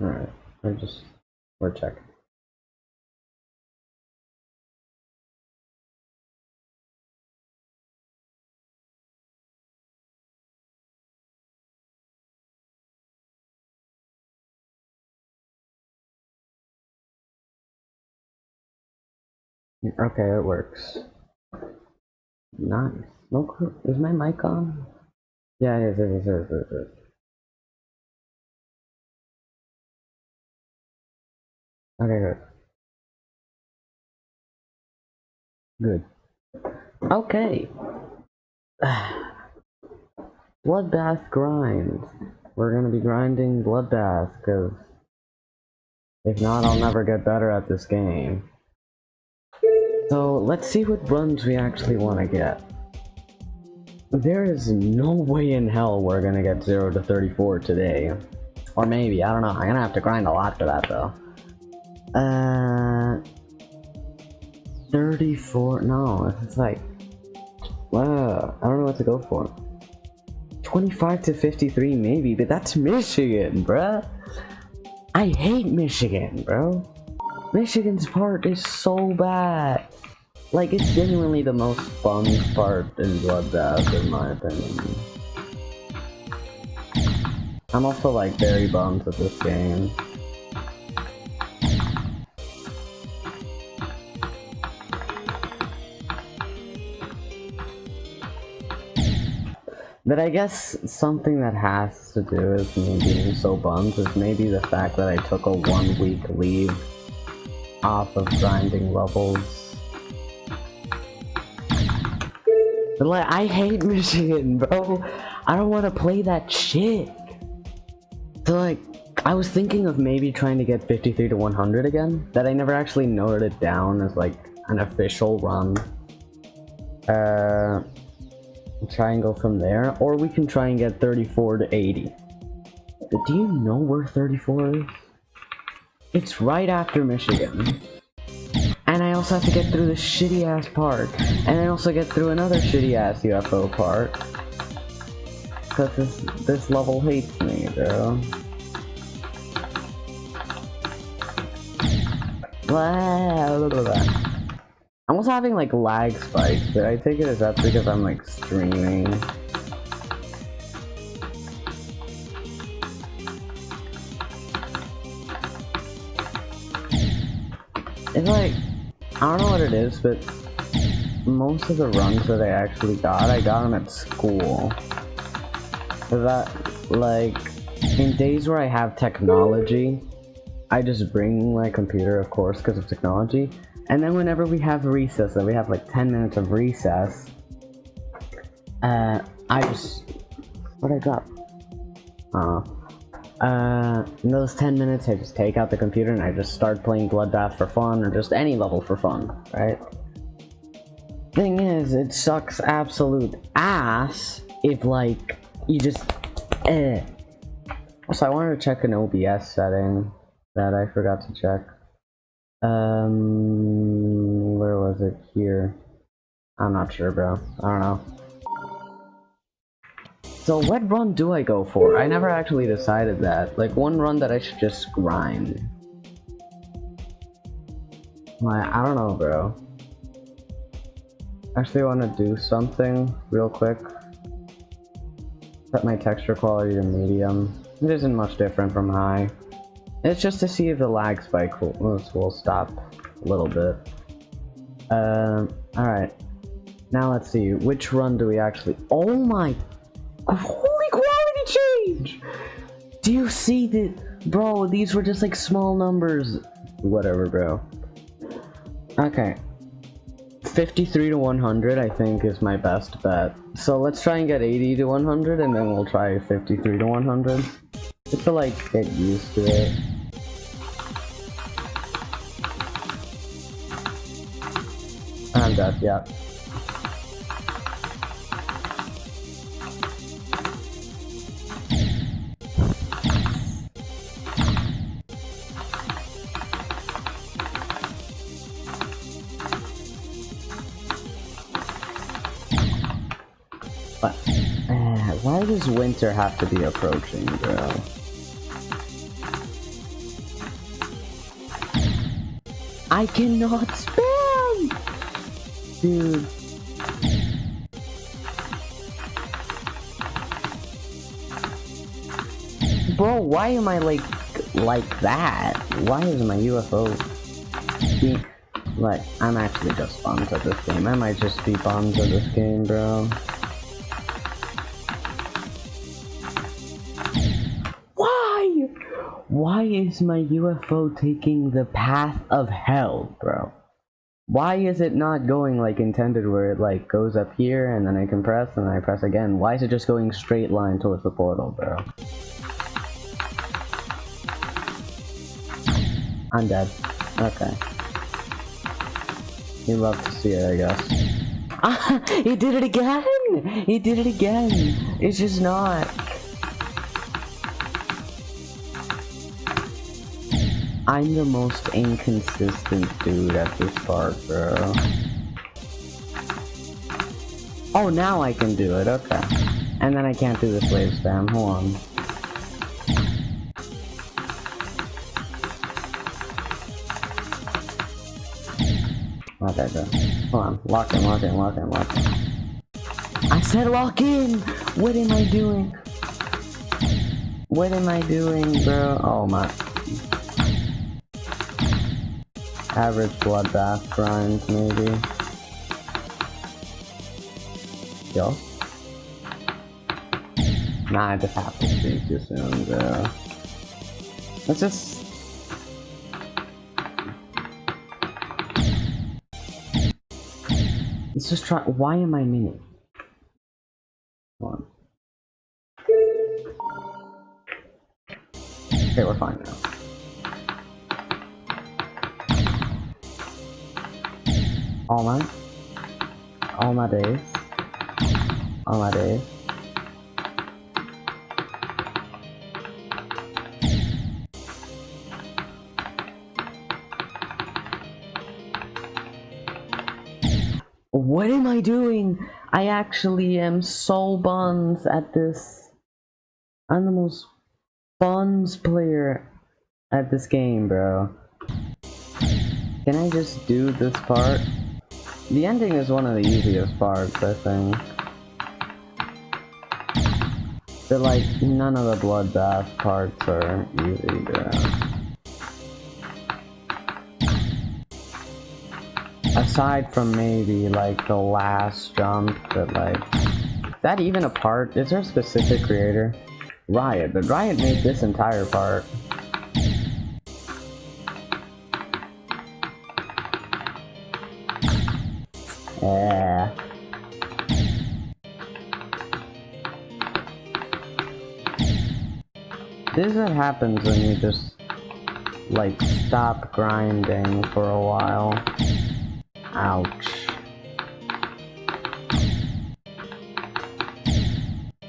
Alright, we're checking. Okay, it works. Nice. No clue. Is my mic on? Yeah, it is. Okay, good. Okay. Bloodbath grind. We're gonna be grinding Bloodbath, because if not, I'll never get better at this game. So, let's see what runs we actually want to get. There is no way in hell we're gonna get 0 to 34 today. Or maybe, I don't know. I'm gonna have to grind a lot for that, though. 34, no, it's like, wow, I don't know what to go for. 25 to 53 maybe, but that's Michigan, bruh. I hate Michigan, bro. Michigan's part is so bad. Like, it's genuinely the most fun part in Bloodbath, in my opinion. I'm also, like, very bummed with this game. But I guess something that has to do with me being so bummed is maybe the fact that I took a 1 week leave off of grinding levels. But like, I hate Michigan, bro. I don't want to play that shit. So like, I was thinking of maybe trying to get 53 to 100 again. That I never actually noted it down as like an official run. Try and go from there, or we can try and get 34 to 80. But do you know where 34 is? It's right after Michigan. And I also have to get through this shitty ass part. And I also get through another shitty ass UFO part. Cause this level hates me, bro. Blah, blah, blah, blah. I'm also having like lag spikes, but I take it as that's because I'm like streaming. It's like, I don't know what it is, but most of the runs that I actually got, I got them at school. So that, like, in days where I have technology, I just bring my computer, of course, because of technology. And then whenever we have recess, and we have like 10 minutes of recess, I just... What'd I drop? In those 10 minutes, I just take out the computer and I just start playing Bloodbath for fun, or just any level for fun, right? Thing is, it sucks absolute ass if, like, you just... Also, I wanted to check an OBS setting that I forgot to check. Where was it? Here. I'm not sure, bro. I don't know. So what run do I go for? I never actually decided that. Like, one run that I should just grind. Like, I don't know, bro. Actually, I want to do something real quick. Set my texture quality to medium. It isn't much different from high. It's just to see if the lag spike will stop a little bit. Alright. Now let's see, which run do we actually... Oh my... Holy quality change! Do you see that? Bro, these were just like small numbers. Whatever, bro. Okay. 53 to 100, I think, is my best bet. So let's try and get 80 to 100, and then we'll try 53 to 100. Just to, like, get used to it. I'm dead, yeah. But, why does winter have to be approaching, bro? I cannot spam! Dude. Bro, why am I like that? Why is my UFO being... Like, I'm actually just bummed at this game. I might just be bummed at this game, bro. Why? Why is my UFO taking the path of hell, bro? Why is it not going like intended, where it like goes up here and then I can press and then I press again? Why is it just going straight line towards the portal, bro? I'm dead. Okay. You love to see it, I guess. Ah! He did it again! He did it again! It's just not. I'm the most inconsistent dude at this part, bro. Oh, now I can do it, okay. And then I can't do the slave spam, hold on. Okay, bro. Hold on, lock in, lock in, lock in, lock in. I said lock in! What am I doing? What am I doing, bro? Oh my. Average bloodbath grind, maybe. Yo. Nah, I just have to speak too soon, bro. Let's just... Let's just try... Why am I mini? Hold on. Okay, we're fine now. All my days. All my days. What am I doing? I actually am so buns at this. I'm the most buns player at this game, bro. Can I just do this part? The ending is one of the easiest parts, I think. But like, none of the bloodbath parts are easy, bro. Aside from maybe like the last jump, but like, is that even a part? Is there a specific creator? Riot, but Riot made this entire part. Yeah. This is what happens when you just like stop grinding for a while. Ouch.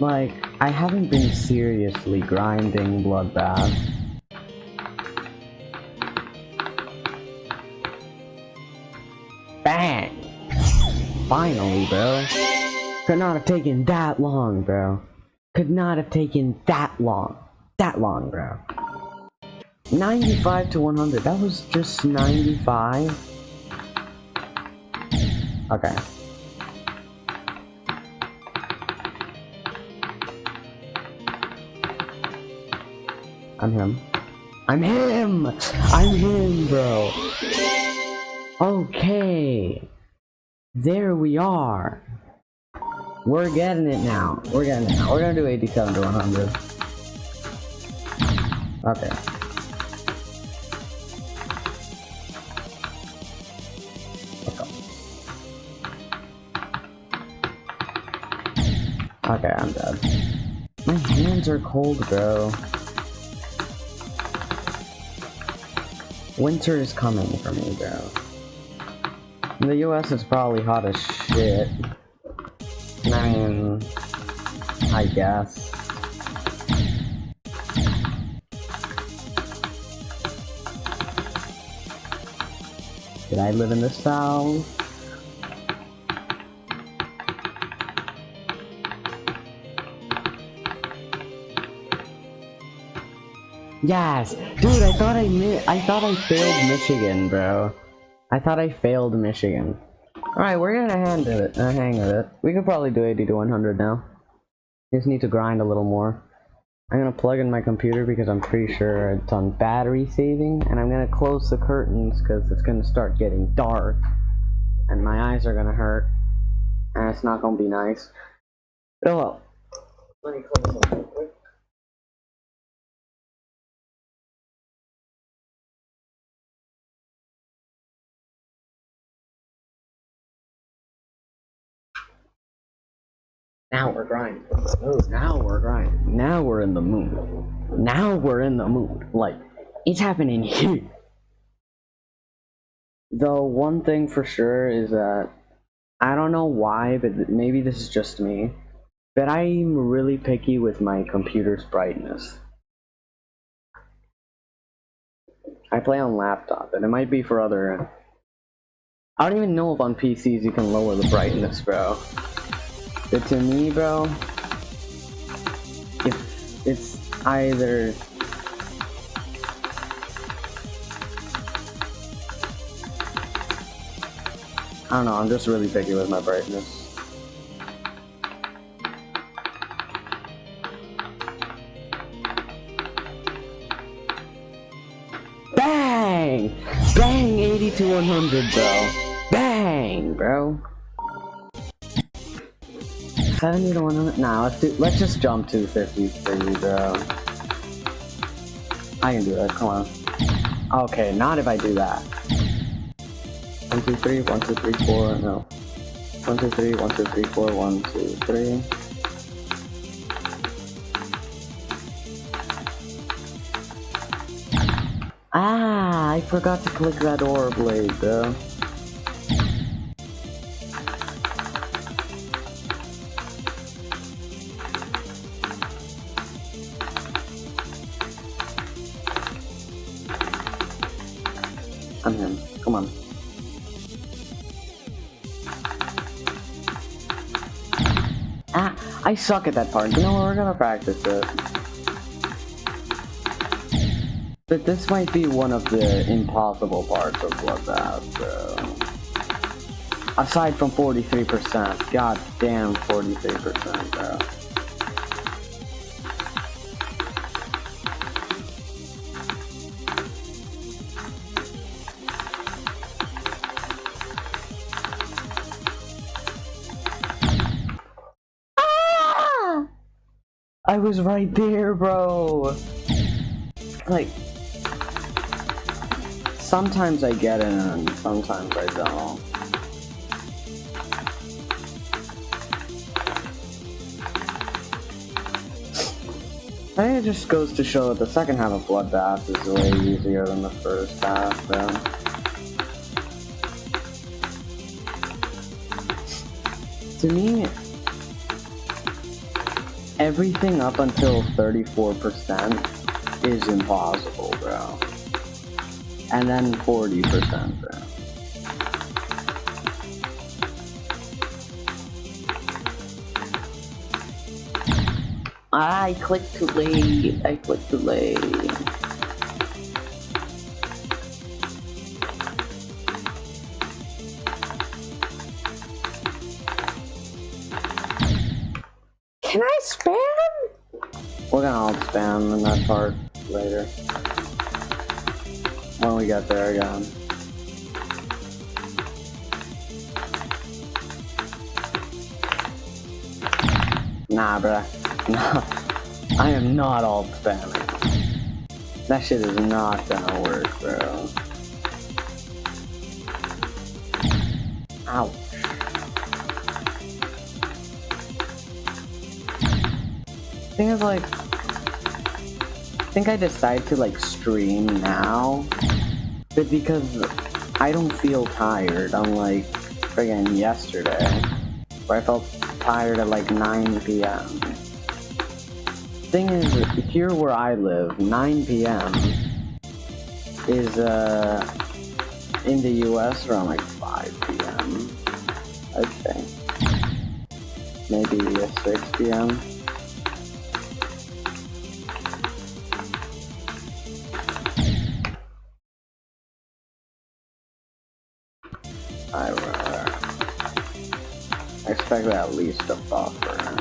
Like, I haven't been seriously grinding Bloodbath. Bang! Finally, bro. Could not have taken that long, bro. Could not have taken that long. That long, bro. 95 to 100. That was just 95? Okay. I'm him. I'm him! I'm him, bro. Okay. There we are. We're getting it now. We're getting it now. We're gonna do 87 to 100. Okay. Let's go. Okay, I'm dead. My hands are cold, bro. Winter is coming for me, bro. In the US, it's probably hot as shit. I mean, I guess. Did I live in the South? Yes! Dude, I thought I failed Michigan, bro. I thought I failed Michigan. Alright, we're gonna hang of it. We could probably do 80 to 100 now. Just need to grind a little more. I'm gonna plug in my computer because I'm pretty sure it's on battery saving, and I'm gonna close the curtains because it's gonna start getting dark, and my eyes are gonna hurt, and it's not gonna be nice. Oh well. Let me close them real quick. Now we're grinding. Oh, now we're grinding. Now we're in the mood. Now we're in the mood. Like, it's happening here. Though, one thing for sure is that, I don't know why, but maybe this is just me, but I'm really picky with my computer's brightness. I play on laptop, and it might be for other... I don't even know if on PCs you can lower the brightness, bro. But to me, bro, if it's either... I don't know, I'm just really picky with my brightness. Bang! Bang, 80 to 100, bro. Bang, bro. 70 to 100? Nah, let's just jump 250 for you, bro. I can do that, come on. Okay, not if I do that. 1, 2, 3, 1, 2, 3, 4, no. 1, 2, 3, 1, 2, 3, 4, 1, 2, 3. Ah, I forgot to click that ore blade, bro. I'm him. Come on. Ah, I suck at that part. You know what? We're gonna practice it. But this might be one of the impossible parts of Bloodbath, bro. Aside from 43%. God damn 43%, bro. I was right there, bro. Like, sometimes I get it and sometimes I don't. I think it just goes to show that the second half of Bloodbath is way easier than the first half, bro. To me, everything up until 34% is impossible, bro. And then 40%, bro. I clicked too late. I clicked too late. Can I spam? We're gonna all spam in that part later. When we get there again. Nah, bruh. Nah. I am not all spamming. That shit is not gonna work, bro. Ouch. Thing is, like, I think I decided to, like, stream now, but because I don't feel tired, unlike friggin' yesterday, where I felt tired at like 9 p.m. Thing is, here where I live, 9 p.m. is, in the US around like 5 p.m. I'd say. Maybe 6 p.m. waste of buffer.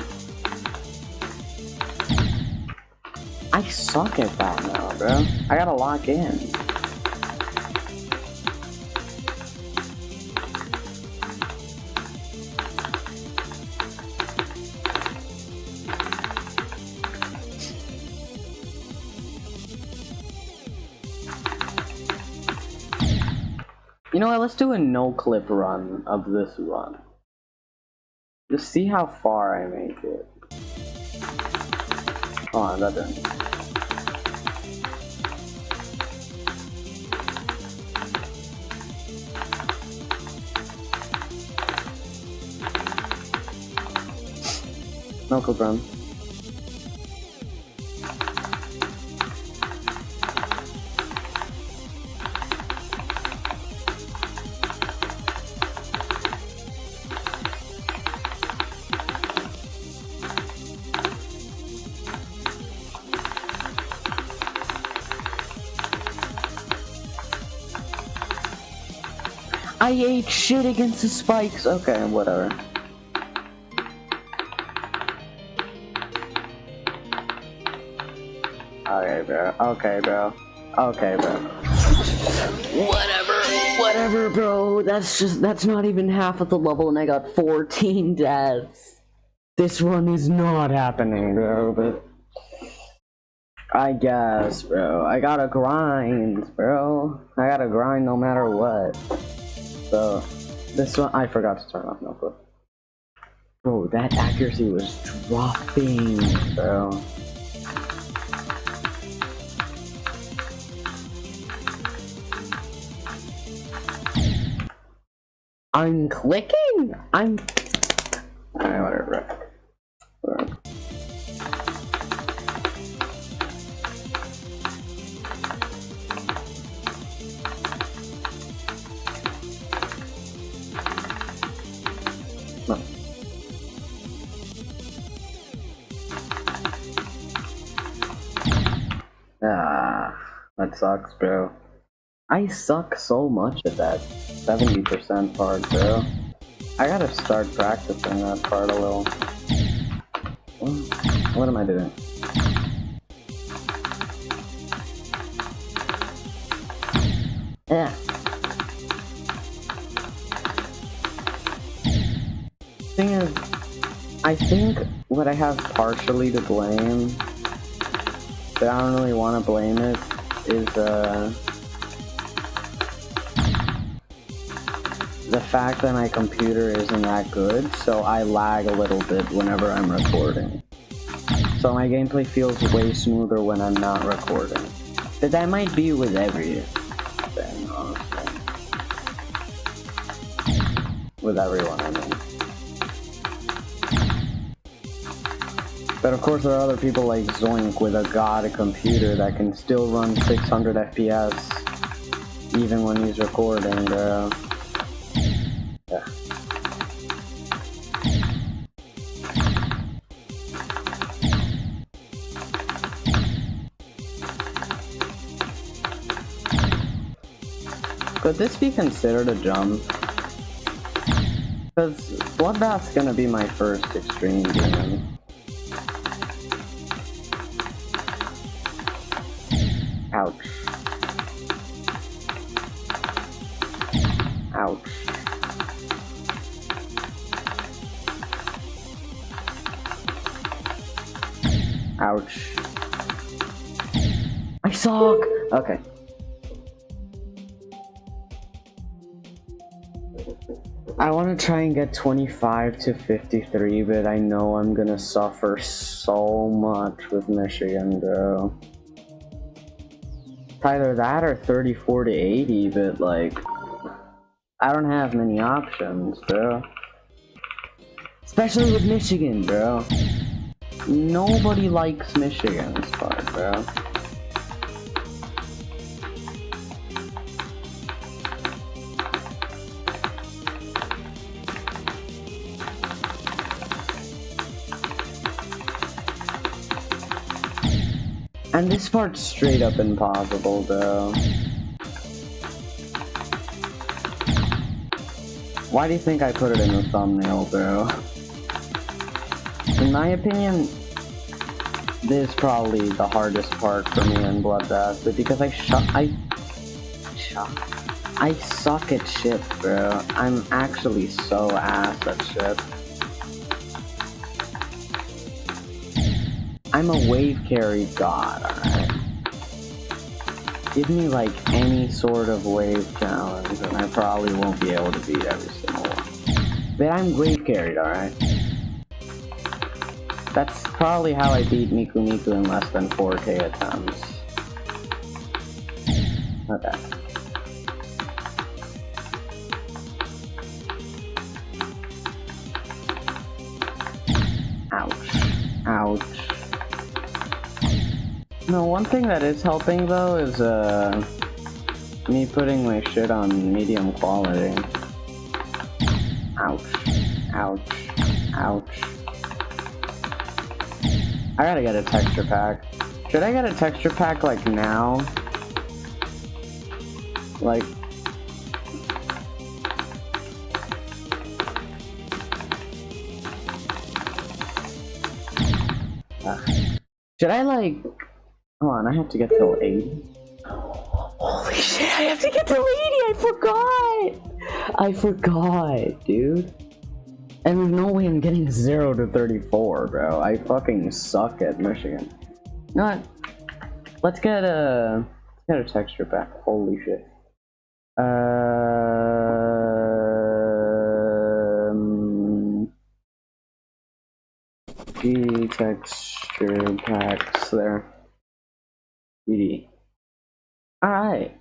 I suck at that now, bro. I gotta lock in. You know what, let's do a no-clip run of this run. Just see how far I make it. Hold on, that didn't. No-clip run. I ate shit against the spikes. Okay, whatever. Okay, bro. Okay, bro. Okay, bro. Whatever, bro. That's not even half of the level, and I got 14 deaths. This run is not happening, bro, but I guess, bro. I gotta grind, bro. I gotta grind no matter what. So, this one, I forgot to turn off no clip. Bro, that accuracy was dropping, bro. I'm clicking? Alright, whatever. No. Ah, that sucks, bro. I suck so much at that 70% part, bro. I gotta start practicing that part a little. What am I doing? Yeah. Thing is, I think what I have partially to blame, but I don't really want to blame it, is the fact that my computer isn't that good, so I lag a little bit whenever I'm recording. So my gameplay feels way smoother when I'm not recording. But that might be with every thing, honestly. With everyone, I mean. But of course there are other people like Zoink with a god computer that can still run 600 FPS even when he's recording, bro. Yeah. Could this be considered a jump? Because Bloodbath's gonna be my first extreme game. Ouch. Ouch. Ouch. I suck! Okay. I want to try and get 25 to 53, but I know I'm gonna suffer so much with Michigan, bro. Either that or 34 to 80, but like, I don't have many options, bro. Especially with Michigan, bro. Nobody likes Michigan's part, bro. And this part's straight up impossible, though. Why do you think I put it in the thumbnail, bro? In my opinion, this is probably the hardest part for me in Bloodbath, but because I suck at shit, bro. I'm actually so ass at shit. I'm a wave carry god, alright? Give me like any sort of wave challenge and I probably won't be able to beat every single one. But I'm wave carried, alright? That's probably how I beat Miku Miku in less than 4k attempts. Okay. Ouch. Ouch. No, one thing that is helping though is me putting my shit on medium quality. Ouch. Ouch. Ouch. I gotta get a texture pack. Should I get a texture pack like now? Like... Should I like... Hold on, I have to get till 80. Holy shit, I have to get till 80! I forgot, dude. And there's no way I'm getting 0 to 34, bro. I fucking suck at Michigan. You know what? Let's get a texture pack. Holy shit. G texture packs there. BD. Alright.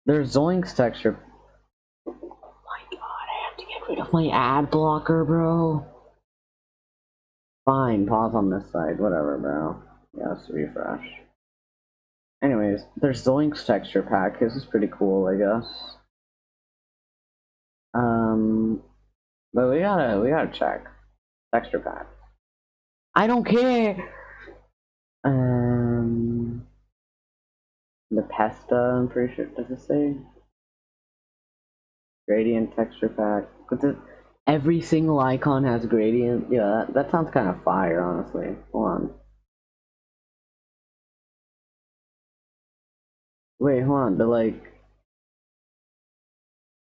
There's Zoink's texture. Oh my god, I have to get rid of my ad blocker, bro. Fine, pause on this side. Whatever, bro. Yeah, let's refresh. Anyways, there's Zoink's texture pack. This is pretty cool, I guess. But we gotta check. Texture pack. I don't care! The Pesta, I'm pretty sure, does it say? Gradient texture pack. Every single icon has gradient. Yeah, that sounds kind of fire, honestly. Hold on. Wait, hold on. The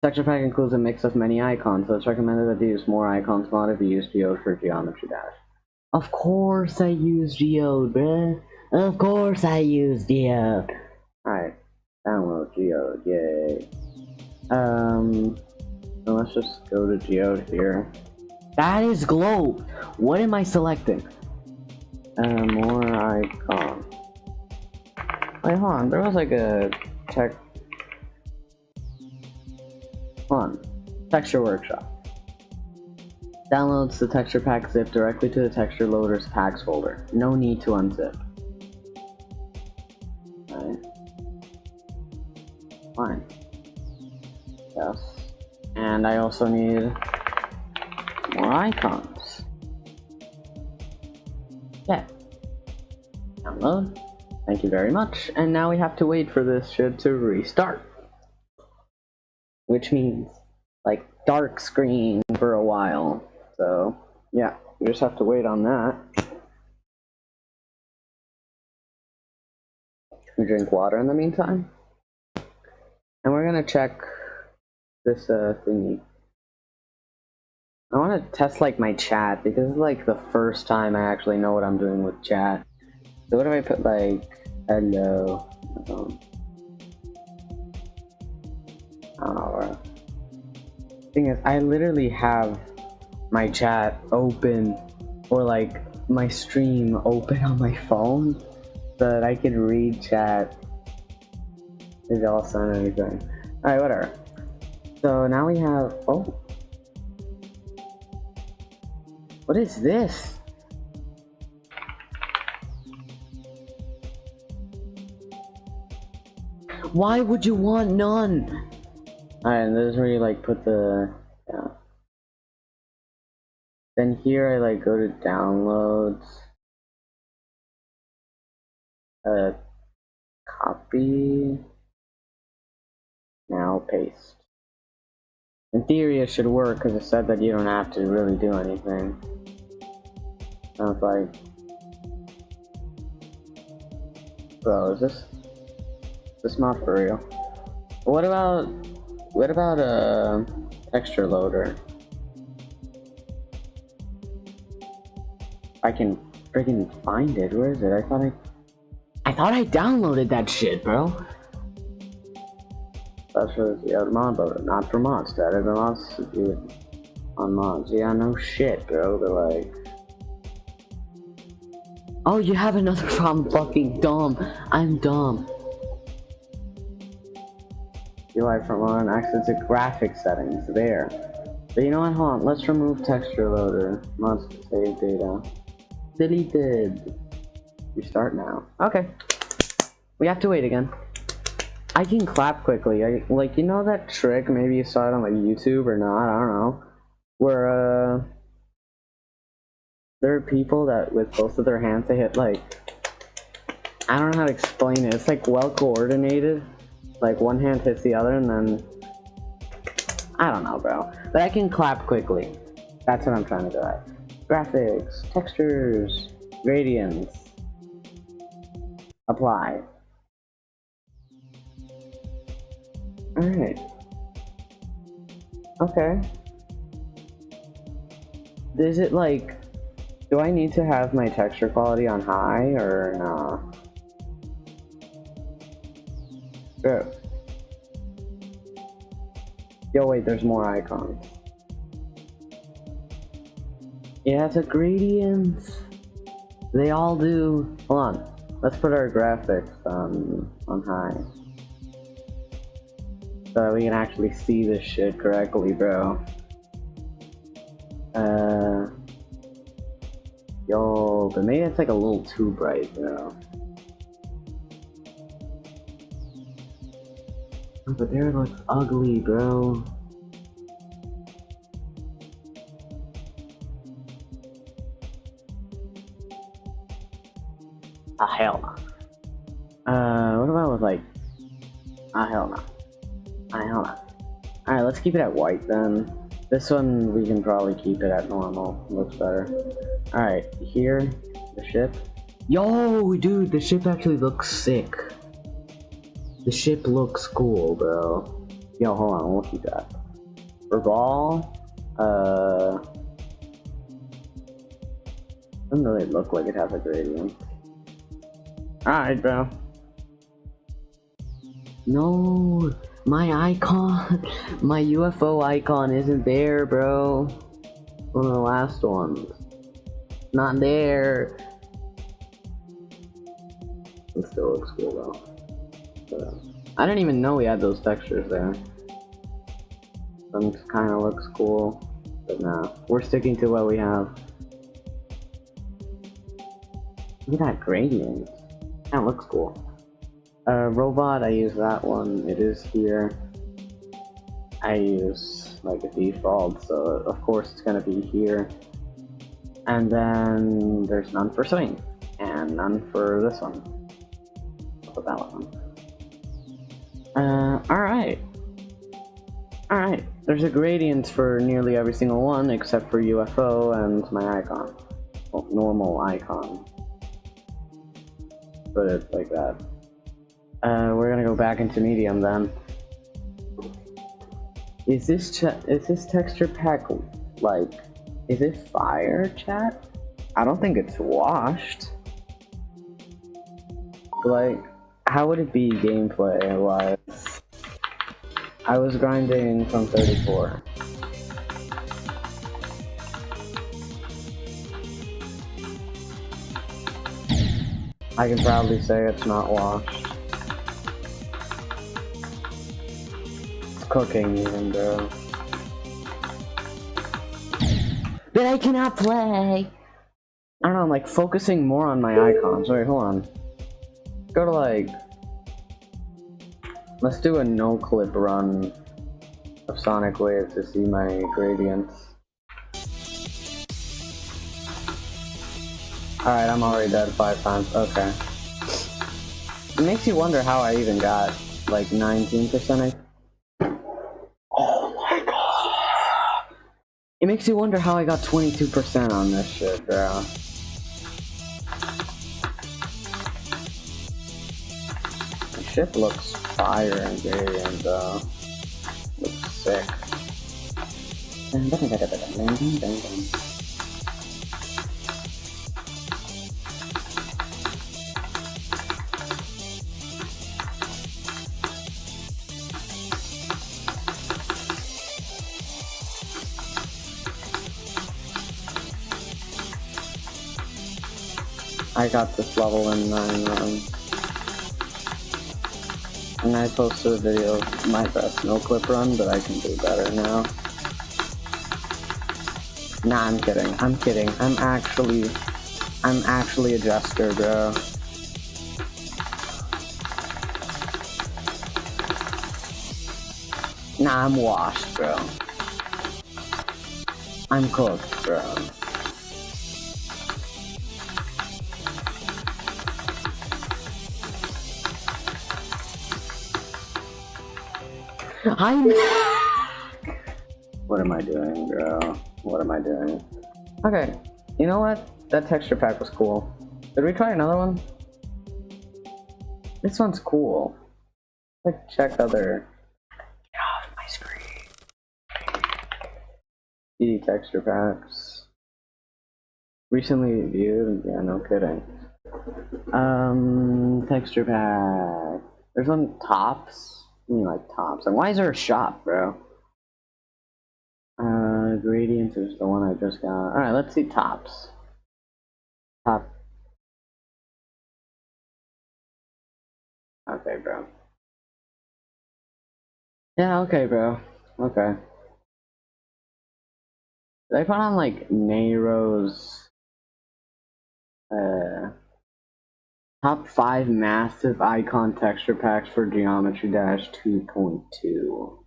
texture pack includes a mix of many icons, so it's recommended that you use more icons mod if you use Geode for geometry dash. Of course I use Geode, bruh. Of course I use Geode. Alright, download Geode, yay. So let's just go to Geode here. That is globe! What am I selecting? More icon. Wait, hold on, there was like a hold on. Texture workshop. Downloads the texture pack zip directly to the texture loader's packs folder. No need to unzip. Alright. Fine. Yes. And I also need more icons. Yeah. Download. Thank you very much. And now we have to wait for this shit to restart. Which means, like, dark screen for a while. So, yeah, we just have to wait on that. We drink water in the meantime. And we're gonna check this thingy. I want to test like my chat because it's like the first time I actually know what I'm doing with chat. So what if I put like hello? I don't know, bro. Thing is, I literally have my chat open or like my stream open on my phone so that I can read chat. Maybe I'll send anything. Alright, whatever. So now we have, oh. What is this? Why would you want none? Alright, and this is where you like put the, yeah. Then here I like go to downloads. Copy. Now paste. In theory it should work because it said that you don't have to really do anything. Sounds like, bro, is this not for real? What about a texture loader? I can freaking find it. Where is it? I thought I downloaded that shit, bro. That's for the mod loader, not for mods. That is the mods to do it on mods. Yeah, no shit, bro. They're like, oh, you have another problem. Fucking dumb. I'm dumb. UI from on access to graphic settings there. But you know what? Hold on. Let's remove texture loader. Mods to save data. Deleted. Restart now. Okay. We have to wait again. I can clap quickly. Like, you know that trick? Maybe you saw it on like YouTube or not. I don't know. Where there are people that with both of their hands they hit like, I don't know how to explain it. It's like well coordinated. Like one hand hits the other and then I don't know, bro. But I can clap quickly. That's what I'm trying to do. Graphics, textures, gradients. Apply. Alright. Okay. Is it like, do I need to have my texture quality on high or no? Bro. Yo, wait, there's more icons. Yeah, it's a gradient. They all do. Hold on. Let's put our graphics on high. So that we can actually see this shit correctly, bro. Yo, but maybe it's like a little too bright, bro. But there it looks ugly, bro. Ah, hell no. What about with like... Ah, hell no. Ah, hell no. Alright, let's keep it at white then. This one, we can probably keep it at normal. Looks better. Alright, here, the ship. Yo, dude, the ship actually looks sick. The ship looks cool, bro. Yo, hold on, we'll keep that. For ball, doesn't really look like it has a gradient. Alright, bro. No, my icon, my UFO icon isn't there, bro. One of the last ones. Not there. It still looks cool though. I didn't even know we had those textures there. Some kind of looks cool, but nah, we're sticking to what we have. Look at that gradient. That looks cool. Robot, I use that one. It is here. I use like a default, so of course it's gonna be here. And then there's none for swing, and none for this one. I'll put that one on. Alright. Alright. There's a gradient for nearly every single one except for UFO and my icon. Well, normal icon. Put it like that. We're gonna go back into medium then. Is this texture pack like, is it fire, chat? I don't think it's washed. Like, how would it be gameplay wise? I was grinding from 34. I can probably say it's not washed. It's cooking even, bro. But I cannot play! I don't know, I'm like focusing more on my icons. Wait, hold on. Go to like... Let's do a no-clip run of Sonic Wave to see my gradients. Alright, I'm already dead 5 times. Okay. It makes you wonder how I even got like 19%. Oh my god! It makes you wonder how I got 22% on this shit, bro. ship looks fire and gradient though. Looks sick. I got this level in 9 runs. And I posted a video of my best no-clip run, but I can do better now. Nah, I'm kidding. I'm kidding. I'm actually a jester, bro. Nah, I'm washed, bro. I'm cooked, bro. What am I doing, bro? What am I doing? Okay, you know what? That texture pack was cool. Did we try another one? This one's cool. Let's check other. Get off my screen. PD texture packs. Recently viewed? Yeah, no kidding. Texture pack. There's one tops. I mean, like tops. And why is there a shop, bro? Gradients is the one I just got. Alright, let's see tops. Top. Okay, bro. Yeah, okay, bro. Okay. Did I put on, like, Nero's, top 5 massive icon texture packs for Geometry Dash 2.2.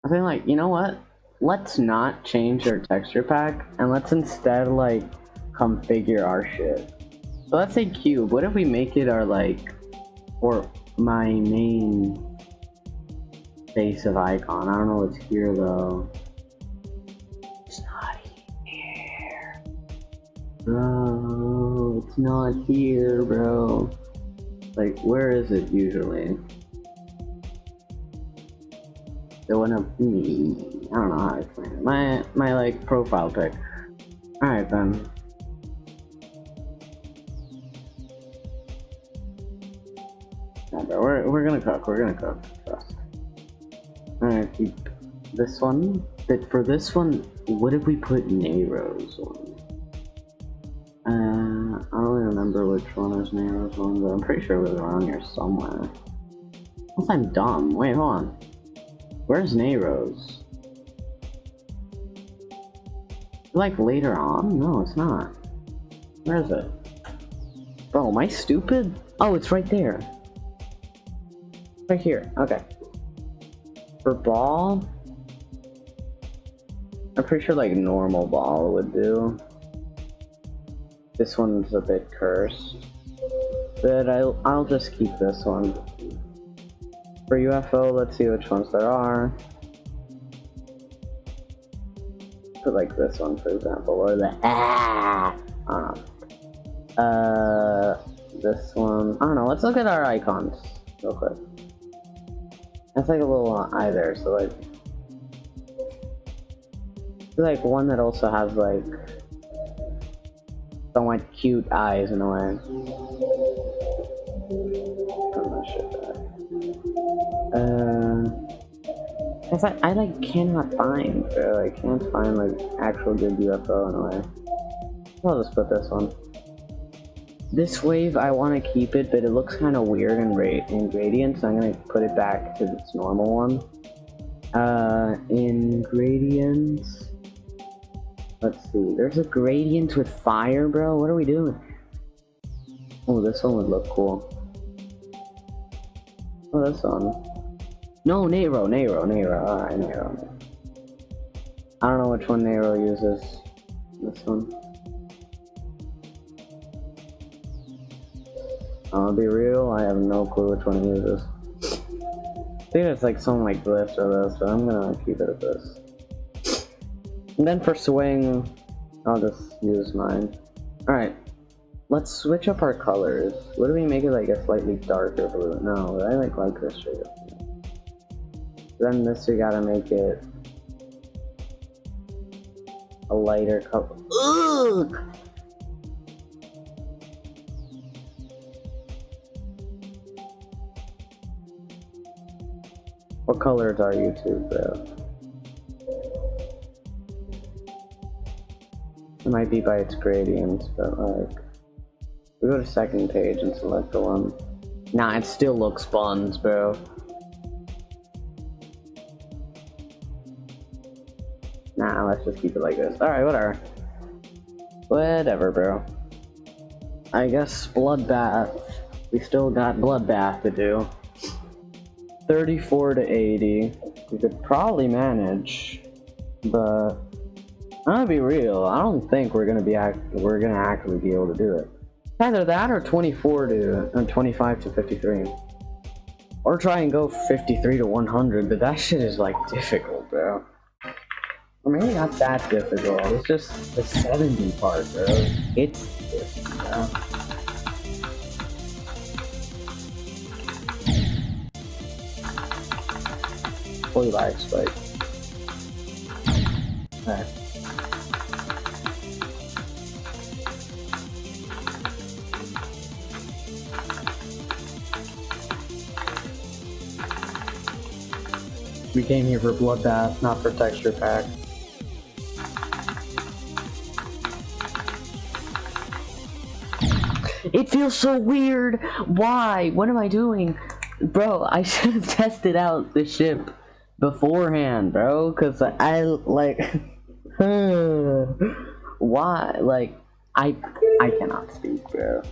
I think, like, you know what? Let's not change our texture pack, and let's instead, like, configure our shit. So let's say cube. What if we make it our, like, or my main base of icon? I don't know what's here, though. It's not here. Bro, it's not here, bro. Like, where is it usually? The one of me. I don't know how to explain it. My like profile pic. Alright then. Yeah, bro, we're gonna cook. We're gonna cook. Trust. Alright, keep this one. But for this one, what if we put Nero's one? I don't really remember which one is Nero's one, but I'm pretty sure it was around here somewhere. Unless I'm dumb. Wait, hold on. Where's Nero's? Like later on? No, it's not. Where is it? Bro, am I stupid? Oh, it's right there. Right here. Okay. For ball, I'm pretty sure like normal ball would do. This one's a bit cursed, but I'll just keep this one. For UFO, let's see which ones there are. Put like this one, for example, or the I don't know. This one. I don't know. Let's look at our icons real quick. That's like a little eye there, so like one that also has like somewhat cute eyes in a way. Put my shit back. Cause I like cannot find, bro. I can't find like actual good UFO in a way. I'll just put this one. This wave, I want to keep it, but it looks kind of weird in gradient, so I'm gonna put it back to its normal one. In gradients, let's see. There's a gradient with fire, bro. What are we doing? Oh, this one would look cool. Oh, this one. No, Nero. Alright, Nero. I don't know which one Nero uses. This one. I'll be real, I have no clue which one he uses. I think it's like something like this or this, but I'm gonna keep it at this. And then for swing, I'll just use mine. Alright. Let's switch up our colors. What do we make it like a slightly darker blue? No, I like this shade. Then this we gotta make it a lighter color. Ugh! What colors are you two, bro? It might be by its gradients, but like, we go to second page and select the one. Nah, it still looks buns, bro. Nah, let's just keep it like this. Alright, whatever. Whatever, bro. I guess Bloodbath. We still got Bloodbath to do. 34 to 80. We could probably manage, but I'm gonna be real. I don't think we're gonna actually be able to do it. Either that or 24 to 25 to 53, or try and go 53 to 100. But that shit is like difficult, bro. Or maybe not that difficult. It's just the 70 part, bro. It's difficult, bro. Fully live spike. Alright. We came here for Bloodbath, not for texture pack. It feels so weird. Why? What am I doing? Bro, I should have tested out the ship beforehand, bro, because I like why? Like, I cannot speak, bro.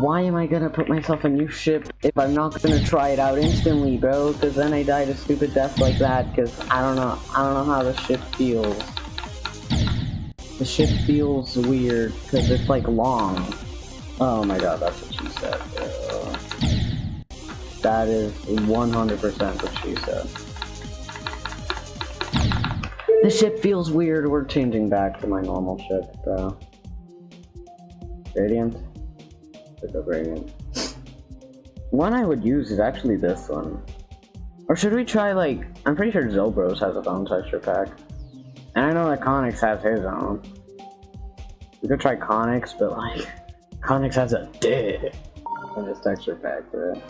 Why am I gonna put myself a new ship if I'm not gonna try it out instantly, bro? Because then I die to stupid death like that, because I don't know how the ship feels. The ship feels weird, because it's like long. Oh my god, that's what she said, bro. That is 100% what she said. The ship feels weird. We're changing back to my normal ship, bro. Gradient? Pick up gradient. One I would use is actually this one. Or should we try, like, I'm pretty sure Zobros has its own texture pack. And I know that Connix has his own. We could try Connix, but like, Connix has a dick in his texture pack, bro.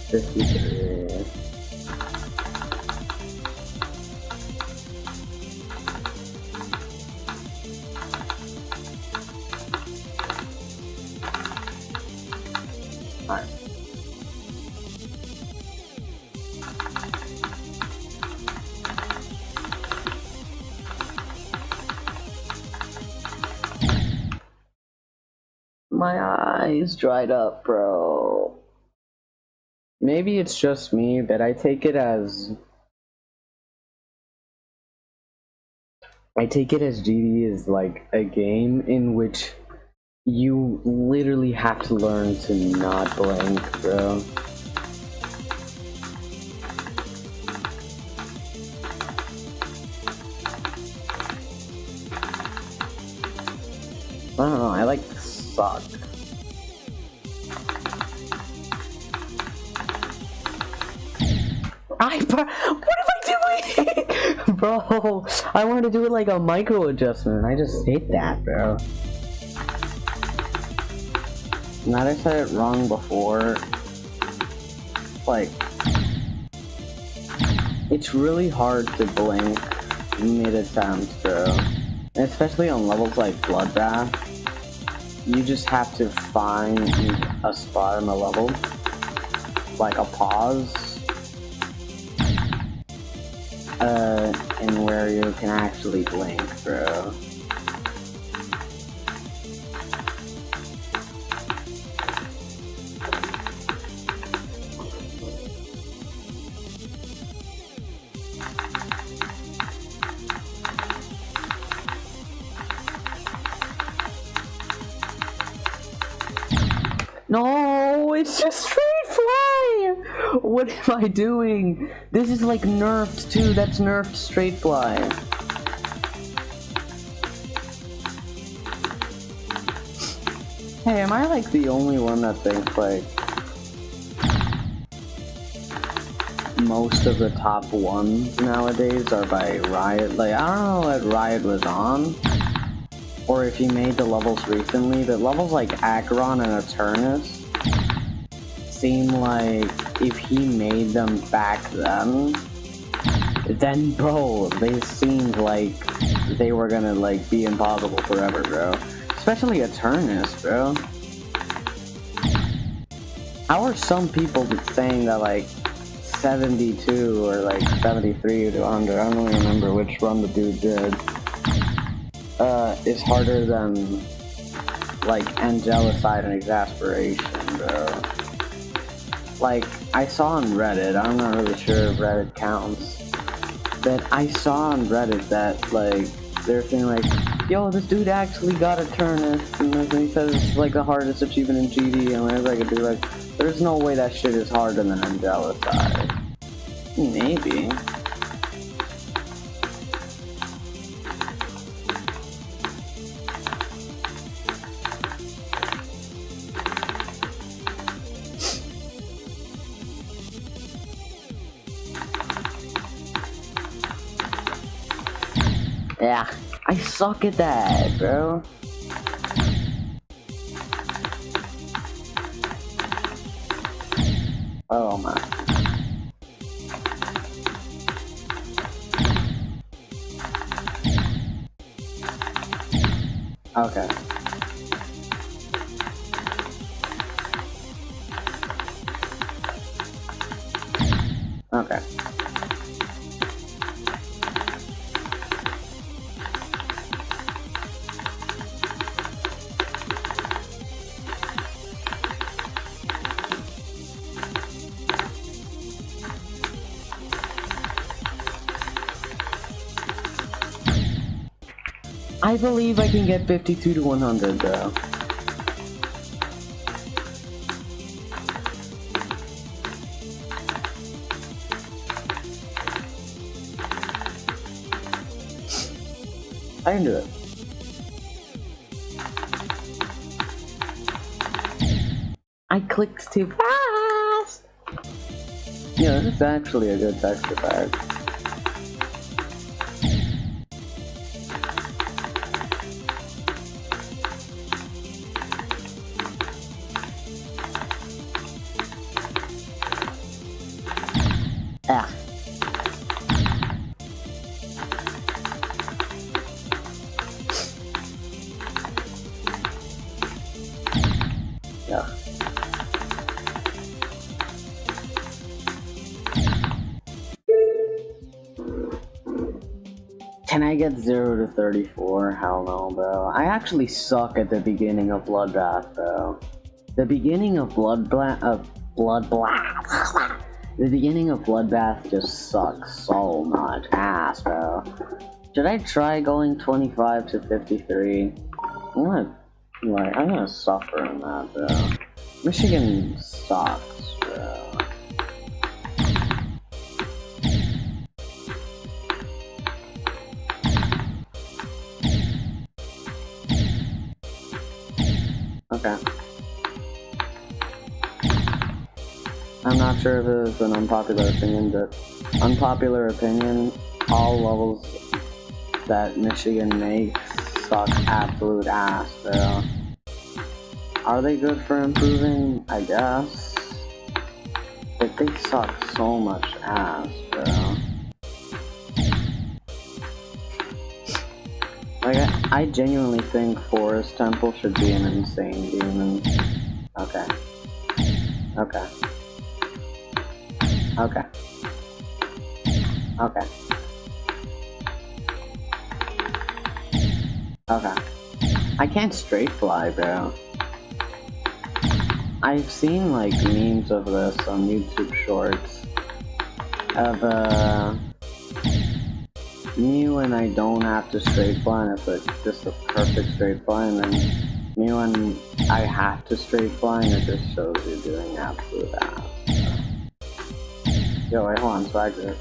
53. Alright. My eyes dried up, bro. Maybe it's just me, but I take it as GD is like a game in which you literally have to learn to not blink, bro. I don't know, I like suck. What am I doing? Bro, I wanted to do it like a micro adjustment. I just hate that, bro. Now I said it wrong before. Like, it's really hard to blink mid-attempt, bro. And especially on levels like Bloodbath. You just have to find a spot on the level, like a pause, and where you can actually blink, bro. No, it's just straight fly! What am I doing? This is like nerfed too, that's nerfed straight fly. Hey, am I like the only one that thinks like most of the top ones nowadays are by Riot? Like, I don't know what Riot was on, or if he made the levels recently, but levels like Acheron and Eternus seem like if he made them back then bro, they seemed like they were gonna like be impossible forever, bro. Especially Eternus, bro. How are some people saying that like 72 or like 73 to 100, I don't really remember which run the dude did, is harder than like Angelicide and Exasperation, bro. Like, I saw on Reddit, I'm not really sure if Reddit counts, but I saw on Reddit that like they're saying like, yo, this dude actually got Eternus, and like, he says it's like the hardest achievement in GD, and I was like, dude, like, there's no way that shit is harder than Angelicide. Maybe. Yeah, I suck at that, bro. Oh my. Okay. Okay. I believe I can get 52 to 100, though. I can do it. I clicked too fast! Yeah, this is actually a good texture pack. Ah. Yeah. Can I get 0 to 34? Hell no, bro. I actually suck at the beginning of Bloodbath, though. The beginning of Bloodbath, the beginning of Bloodbath just sucks so much ass, bro. Should I try going 25 to 53? I'm gonna suffer in that, bro. Michigan sucks, bro. Okay. I'm not sure if it is an unpopular opinion, but unpopular opinion, all levels that Michigan makes suck absolute ass, bro. Are they good for improving? I guess. But they suck so much ass, bro. Like, I genuinely think Forest Temple should be an insane demon. Okay. Okay. Okay. Okay. Okay. I can't straight fly, bro. I've seen like memes of this on YouTube Shorts of me when I don't have to straight fly and it's like just a perfect straight fly, and then me when I have to straight fly and it just shows you doing absolute ass. Yo, wait, hold on, swagger.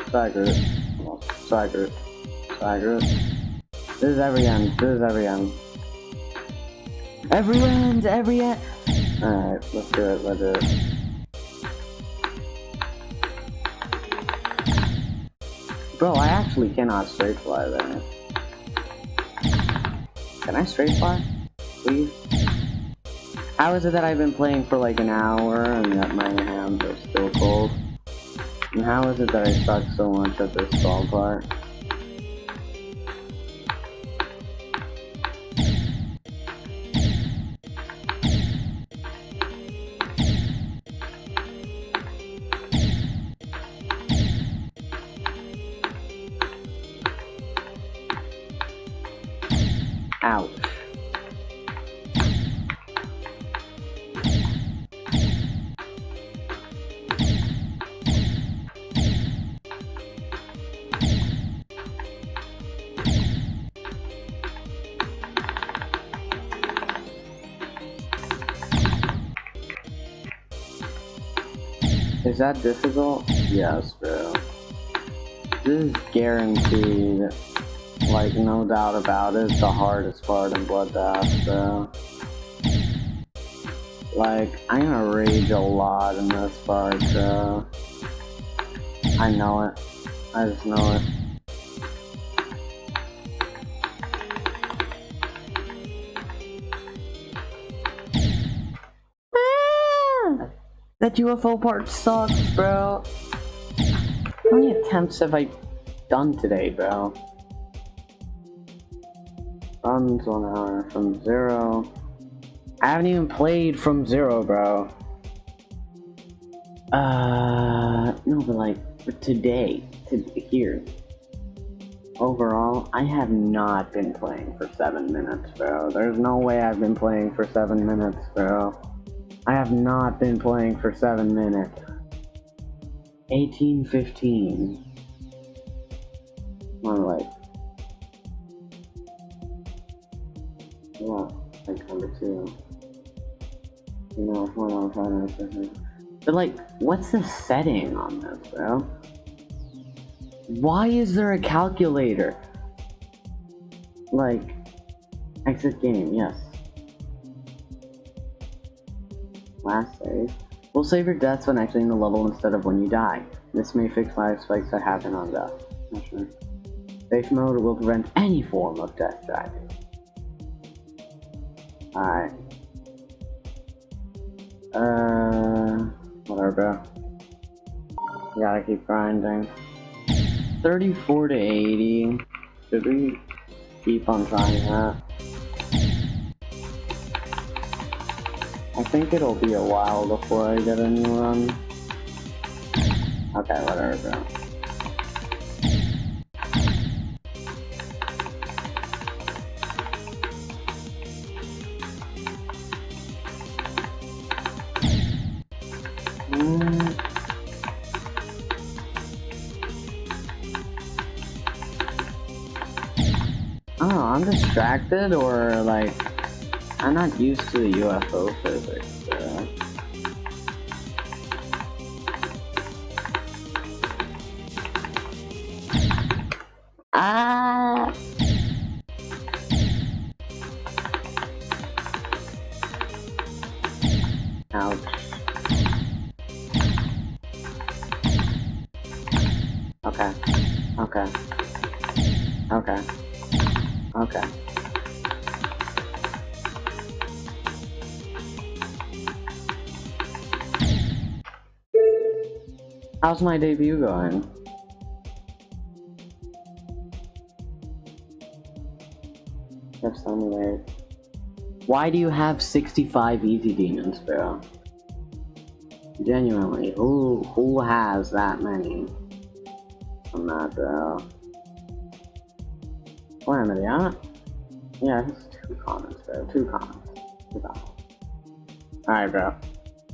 Swagger. Swagger. Swagger. This is every end. This is every end. Every end, every end. Alright, let's do it, let's do it. Bro, I actually cannot straight fly there. Can I straight fly? Please? How is it that I've been playing for like an hour and that my hands are still cold? And how is it that I suck so much at this stall part? Ouch. Is that difficult? Yes, bro. This is guaranteed, like, no doubt about it, the hardest part in Bloodbath, bro. Like, I'm gonna rage a lot in this part, bro. I know it. I just know it. That UFO part sucks, bro. How many attempts have I done today, bro? Runs 1 hour from 0. I haven't even played from 0, bro. No, but like, for today, here. Overall, I have not been playing for 7 minutes, bro. There's no way I've been playing for 7 minutes, bro. I have not been playing for 7 minutes. 18:15. My life. Yeah, like number 2. You know, 1 hour, 5 minutes. But like, what's the setting on this, bro? Why is there a calculator? Like, exit game, yes. Last save. We'll save your deaths when exiting the level instead of when you die. This may fix life spikes that happen on death. Not sure. Safe mode will prevent any form of death driving. Alright. Whatever, bro. You gotta keep grinding. 34 to 80. Should we keep on trying that? I think it'll be a while before I get a new run. Okay, whatever, bro. I don't know, I'm distracted or like I'm not used to the UFO physics, bro. Ah! Ouch. Okay. Okay. Okay. Okay. How's my debut going? Just tell me later. Why do you have 65 easy demons, bro? Genuinely, who has that many? I'm not, bro. Where am I at? Yeah, it's 2 comments, bro. 2 comments. 2 comments. Alright, bro.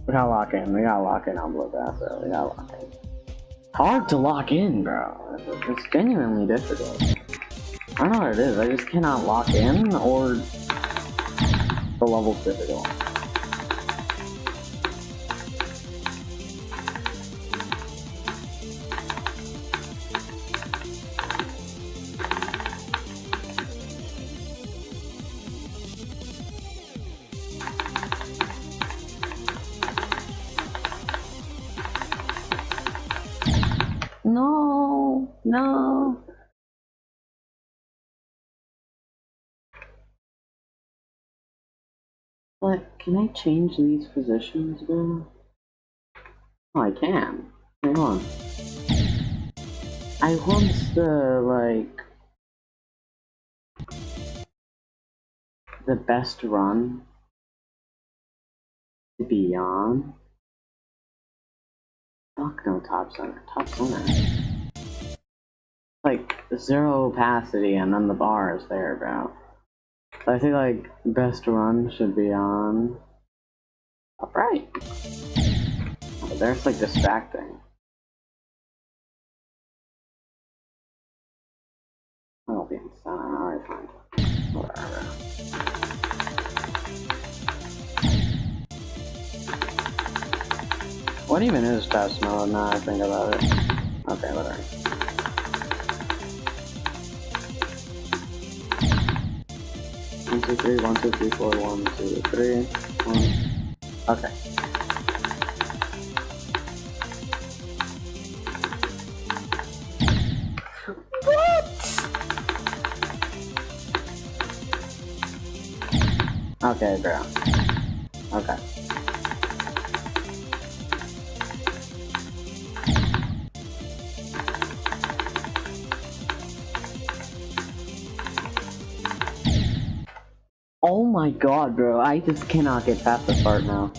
We gotta lock in. We gotta lock in on Bloodbath, bro. We gotta lock in. It's hard to lock in, bro. It's genuinely difficult. I don't know what it is. I just cannot lock in, or the level's difficult. No, no. But can I change these positions, bro? Oh, I can. Hang on. I want the best run to be on. Fuck no, top center. Top center. Like, 0 opacity and then the bar is there, bro. So I think, like, best run should be on upright. Oh, there's, like, distracting. That'll be in center. Alright, fine. Whatever. What even is test mode now I think about it? Okay, whatever. One, two, three, 1, 2, 3, 4, 1, 2, 3, 1. Okay. What? Okay, bro. Okay. Oh my god, bro, I just cannot get past this part now.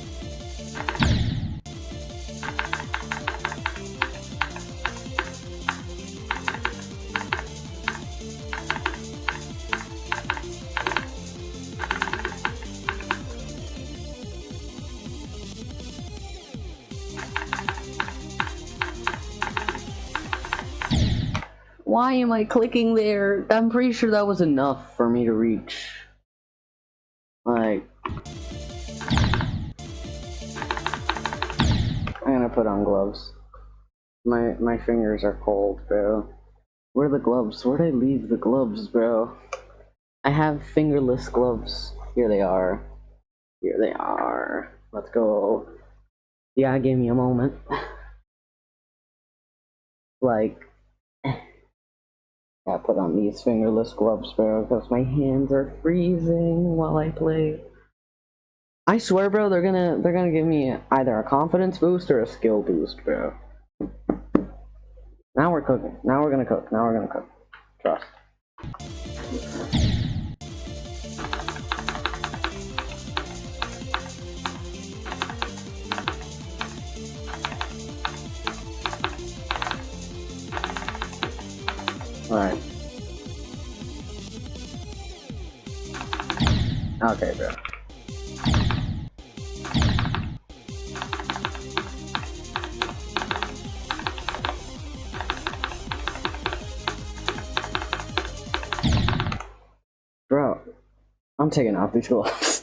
Why am I clicking there? I'm pretty sure that was enough for me to reach. Like, I'm gonna put on gloves. My fingers are cold, bro. Where are the gloves? Where'd I leave the gloves, bro? I have fingerless gloves. Here they are. Here they are. Let's go. Yeah, give me a moment. Like, I put on these fingerless gloves, bro, because my hands are freezing while I play. I swear, bro, they're gonna give me either a confidence boost or a skill boost, bro. Now we're cooking. Now we're gonna cook. Now we're gonna cook. Trust. Alright. Okay, bro. Bro, I'm taking off these gloves.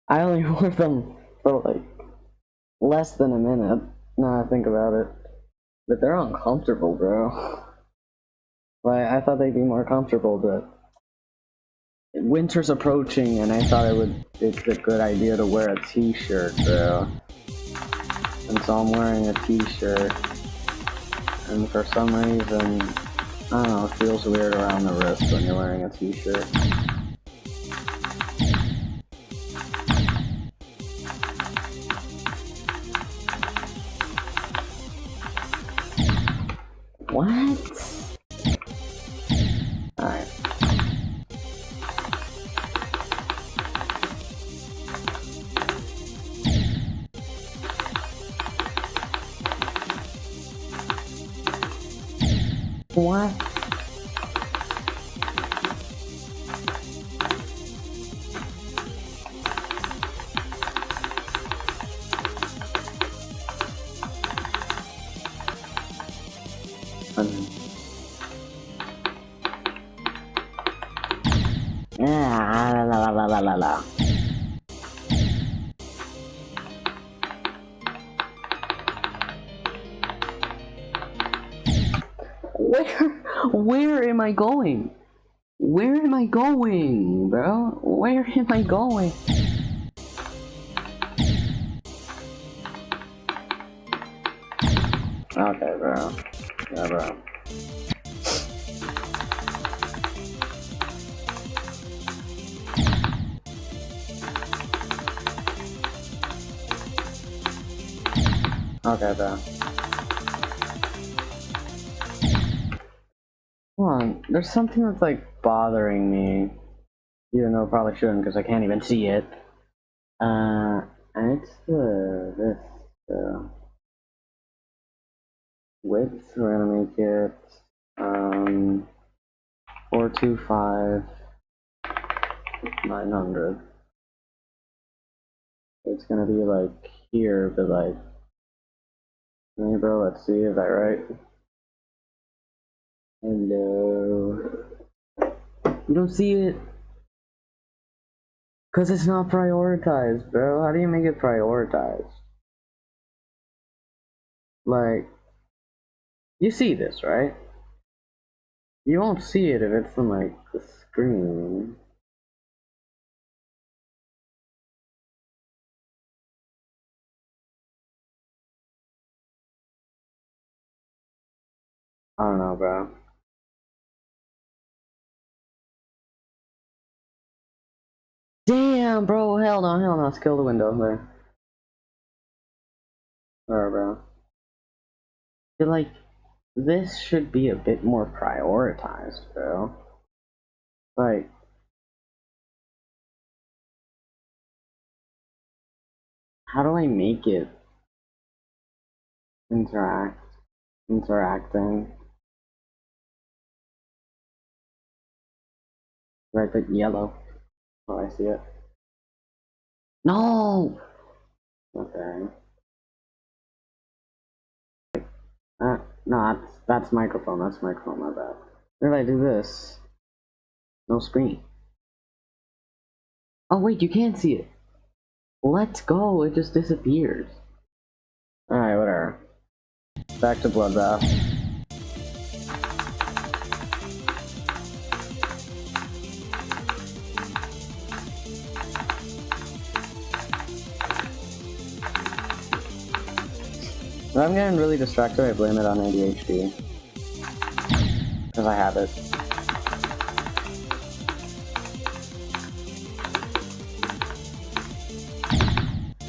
I only wore them for like less than a minute. Now I think about it. But they're uncomfortable, bro. Like, I thought they'd be more comfortable, but winter's approaching and I thought it's a good idea to wear a t-shirt, bro. And so I'm wearing a t-shirt. And for some reason, I don't know, it feels weird around the wrist when you're wearing a t-shirt. What? Alright. What? La. Where am I going? Where am I going, bro? Where am I going? Okay, bro. Yeah, bro. Okay, bro. Hold on, there's something that's like bothering me. Even though I probably shouldn't because I can't even see it. And it's this width. We're gonna make it 425 900. It's gonna be like here, but like, hey bro, let's see, is that right? Hello. You don't see it? Cause it's not prioritized, bro. How do you make it prioritized? Like, you see this, right? You won't see it if it's on like the screen. I don't know, bro. Damn, bro. Hell no. Scale the window there. Alright, bro. I feel like this should be a bit more prioritized, bro. Like, how do I make it interacting? Right, but yellow. Oh, I see it. No! Okay. No, that's microphone, my bad. If I do this, no screen. Oh wait, you can't see it. Let's go, it just disappears. Alright, whatever. Back to Bloodbath. If I'm getting really distracted, I blame it on ADHD. Because I have it.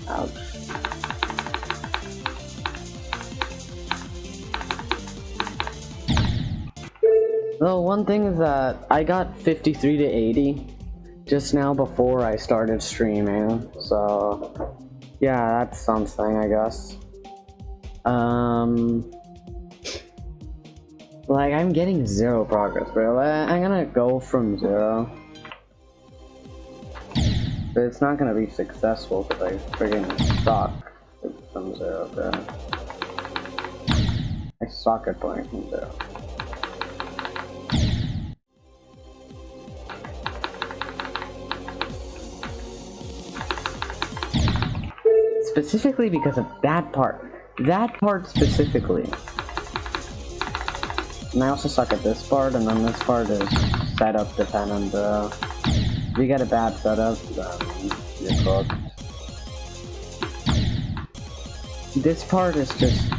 Ouch. Well, one thing is that I got 53 to 80 just now before I started streaming, so yeah, that's something, I guess. Like, I'm getting 0 progress, bro. I'm gonna go from 0. But it's not gonna be successful because I friggin' suck from 0, bro. I suck at playing from 0. Specifically because of that part. That part specifically. And I also suck at this part, and then this part is setup dependent. If you get a bad setup, then you're cooked. This part is just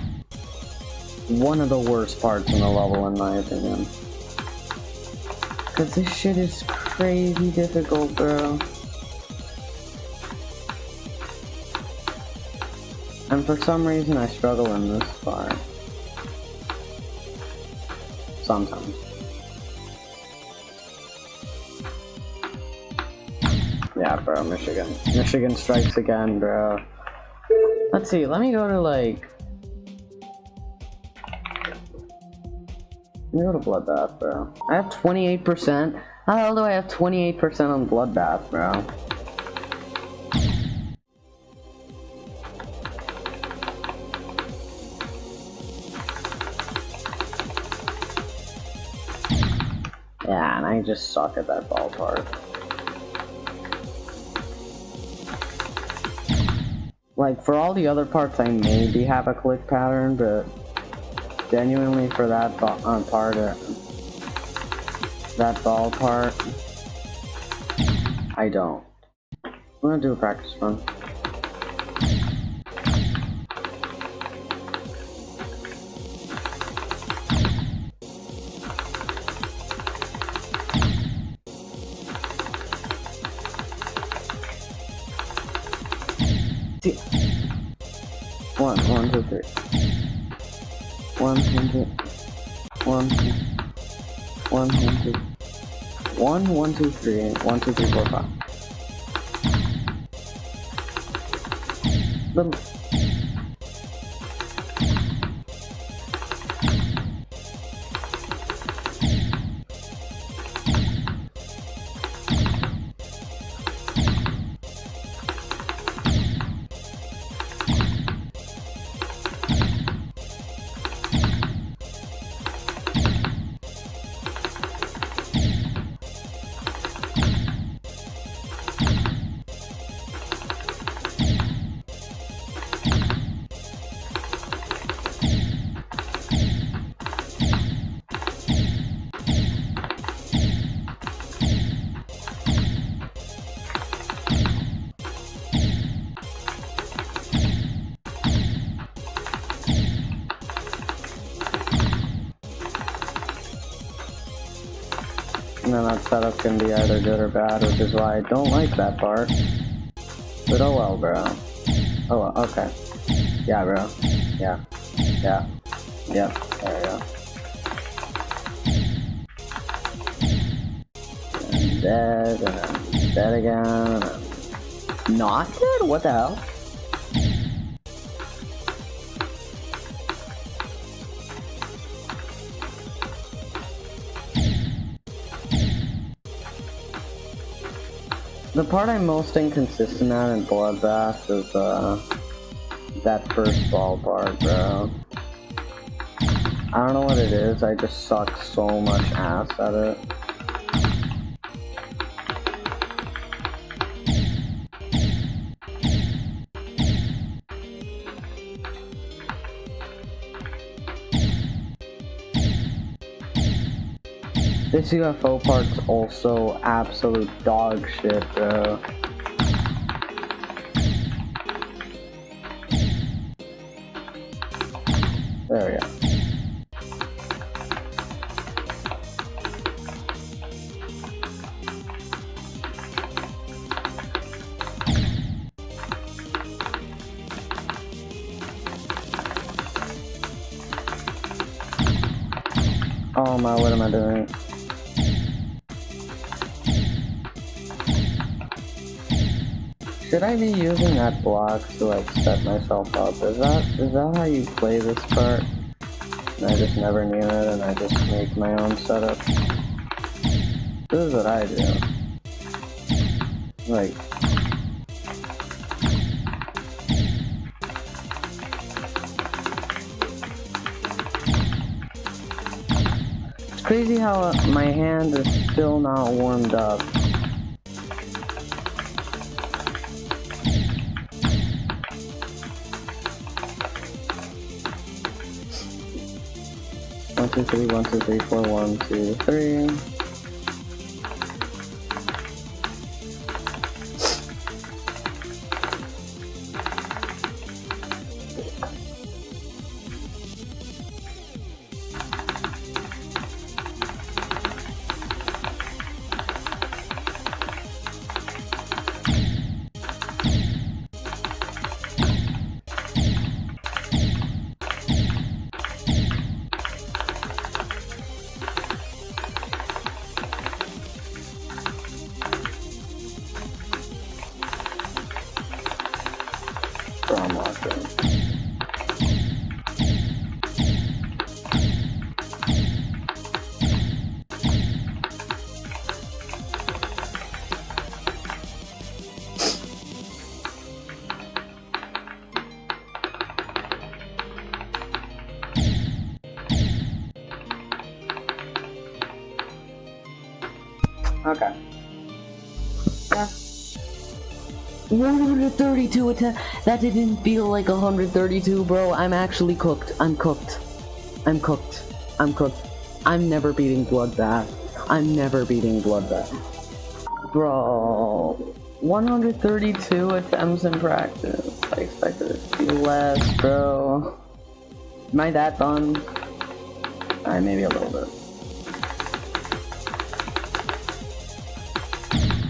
one of the worst parts in the level, in my opinion. Cause this shit is crazy difficult, bro. And for some reason I struggle in this part. Sometimes. Yeah, bro, Michigan. Michigan strikes again, bro. Let's see, let me go to like... Let me go to Bloodbath, bro. I have 28%. How the hell do I have 28% on Bloodbath, bro? Yeah, and I just suck at that ball part. Like, for all the other parts, I maybe have a click pattern, but genuinely for that part, that ball part, I don't. I'm gonna do a practice run. 2. 1, 1, 2, 3. 1, 2, 3. 1, 2, 1, 2, 1, 1, 2, 3. 1, 2, 3, 4, 5. Little. And then that setup can be either good or bad, which is why I don't like that part. But oh well, bro. Oh well, okay. Yeah, bro. Yeah. Yeah. Yep. There we go. And dead, and then dead again, and then not dead? What the hell? The part I'm most inconsistent at in Bloodbath is, that first ball part, bro. I don't know what it is, I just suck so much ass at it. This UFO part's also absolute dog shit, bro. There we go. Oh my, what am I doing? Should I be using that block to like set myself up? Is that how you play this part? And I just never knew it and I just make my own setup. This is what I do. Like, it's crazy how my hand is still not warmed up. One, two, three, 1, 2, 3, 4, 1, 2, 3. Okay. Yeah. 132 attack. That didn't feel like 132, bro. I'm actually cooked. I'm cooked. I'm cooked. I'm cooked. I'm never beating Bloodbath. I'm never beating Bloodbath. Bro. 132 attempts in practice. I expected it to be less, bro. Am I that done? Alright, maybe a little bit.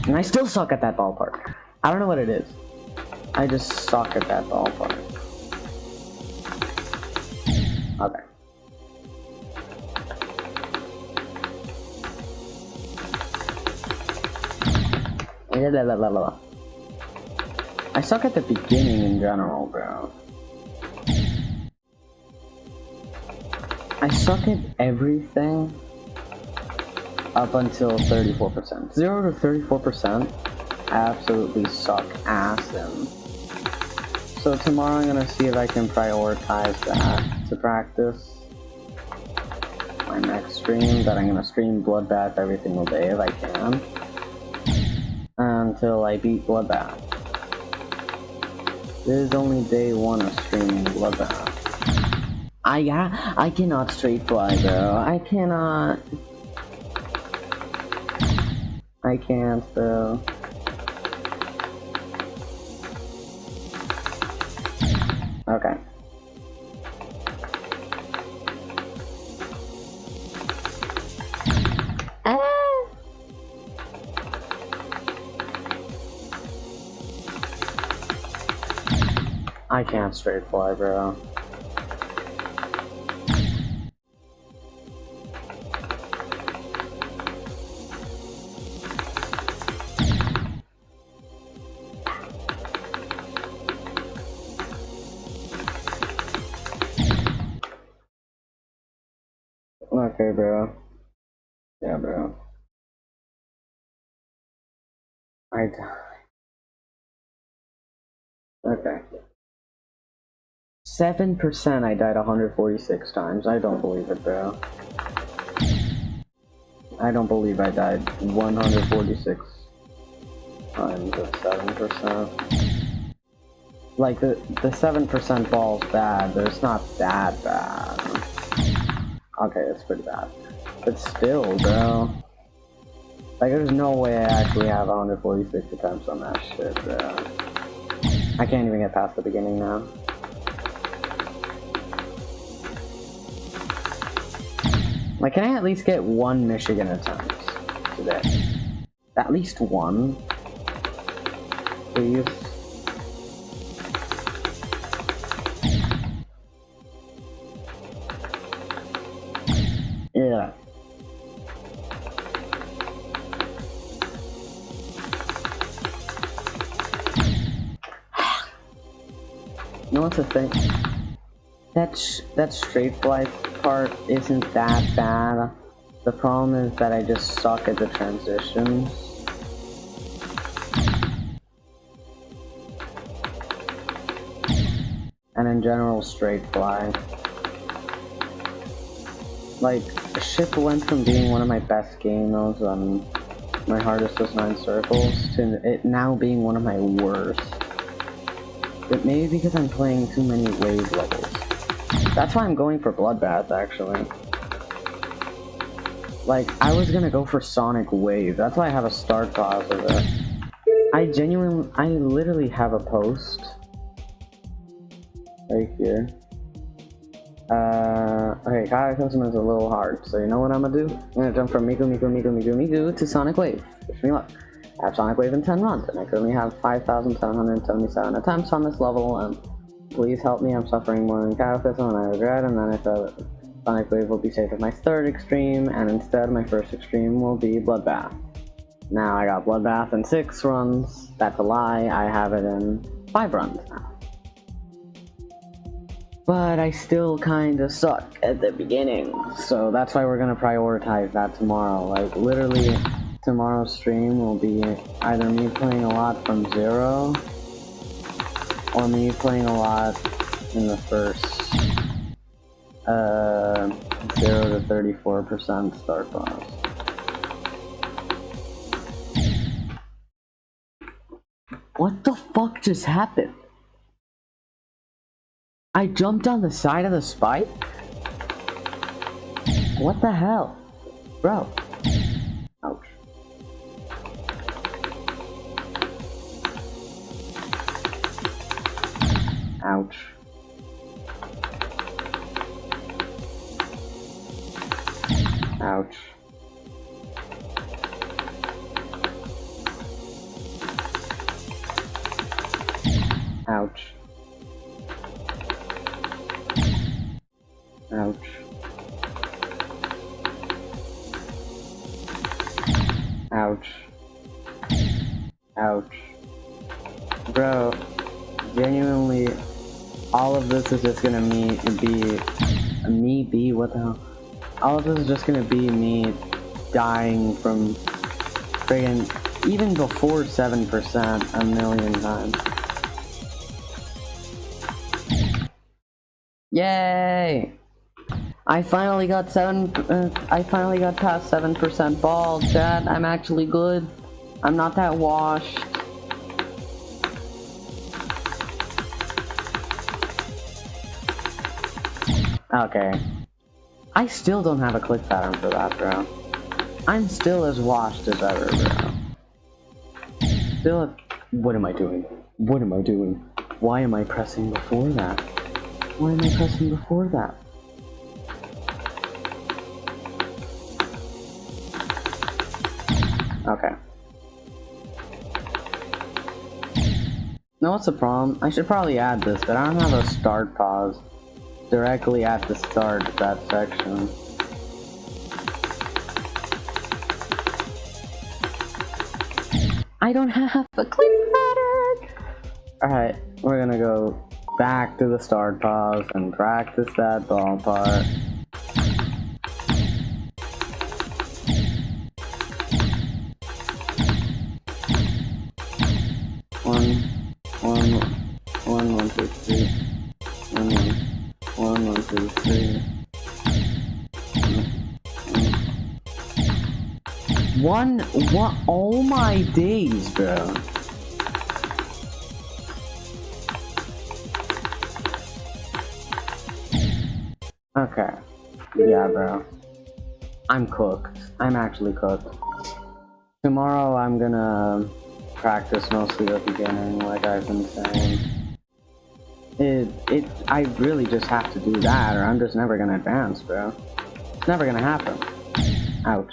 And I still suck at that ballpark. I don't know what it is. I just suck at that ballpark. Okay. I suck at the beginning in general, bro. I suck at everything up until 34%. 0 to 34%, I absolutely suck ass in. So tomorrow I'm gonna see if I can prioritize that to practice my next stream, that I'm gonna stream Bloodbath every single day if I can. Until I beat Bloodbath. This is only day 1 of streaming Bloodbath. I cannot straight fly, bro. I cannot. I can't, bro. Okay. I can't straight fly, bro. Okay, bro. Yeah, bro. Okay. 7% I died 146 times. I don't believe it, bro. I don't believe I died 146 times at 7%. Like, the 7% ball's bad, but it's not that bad. Okay, it's pretty bad. But still, bro. Like, there's no way I actually have 146 attempts on that shit, bro. I can't even get past the beginning now. Like, can I at least get 1 Michigan attempt today? At least 1? Please? Yeah. You know what's the thing? That straight fly part isn't that bad. The problem is that I just suck at the transitions. And in general, straight fly. Like, shit went from being one of my best game modes on my hardest was 9 circles to it now being one of my worst. But maybe because I'm playing too many wave levels. That's why I'm going for Bloodbath, actually. Like, I was gonna go for Sonic Wave. That's why I have a start pause of it. I literally have a post. Right here. Okay, Cataclysm is a little hard, so you know what I'm gonna do? I'm gonna jump from Miku to Sonic Wave. Wish me luck. I have Sonic Wave in 10 runs, and I currently have 5,777 attempts on this level, and please help me, I'm suffering more than Cataclysm, and I regret, and then I thought Sonic Wave will be saved for my 3rd extreme, and instead my 1st extreme will be Bloodbath. Now I got Bloodbath in 6 runs. That's a lie, I have it in 5 runs now. But I still kinda suck at the beginning, so that's why we're gonna prioritize that tomorrow. Like, literally, tomorrow's stream will be either me playing a lot from 0, or me playing a lot in the first 0 to 34% start pause. What the fuck just happened? I jumped on the side of the spike? What the hell? Bro. Ouch. Ouch. Ouch. Ouch. Ouch. Ouch. Ouch. Bro, genuinely, all of this is just gonna be what the hell? All of this is just gonna be me dying from friggin' even before 7% a million times. Yay! I finally got past 7% bald, chat. I'm actually good. I'm not that washed. Okay. I still don't have a click pattern for that, bro. I'm still as washed as ever, bro. Still, what am I doing? What am I doing? Why am I pressing before that? Why am I pressing before that? Okay. Know what's the problem? I should probably add this, but I don't have a start pause directly at the start of that section. I don't have a click pattern! Alright, we're gonna go back to the start pause and practice that ball part. One, two, three. One, two, three. What? Oh my days, bro. Okay. Yeah, bro. I'm cooked. I'm actually cooked. Tomorrow I'm gonna practice mostly the beginning, like I've been saying. I really just have to do that, or I'm just never gonna advance, bro. It's never gonna happen. Ouch.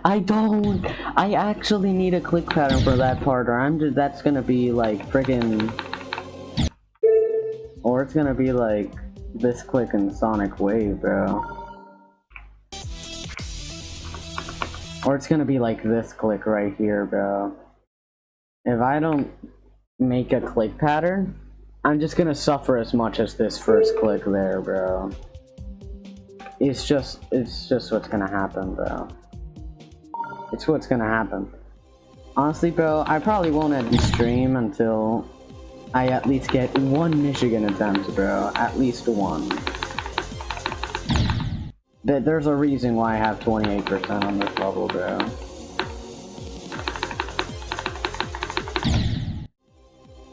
I don't. I actually need a click pattern for that part, or that's gonna be like friggin'. Or it's gonna be like this click in Sonic Wave, bro. Or it's gonna be like this click right here, bro. If I don't make a click pattern, I'm just gonna suffer as much as this first click there, bro. It's just what's gonna happen, bro. It's what's gonna happen. Honestly, bro, I probably won't end the stream until I at least get one Michigan attempt, bro. At least one. There's a reason why I have 28% on this level, bro.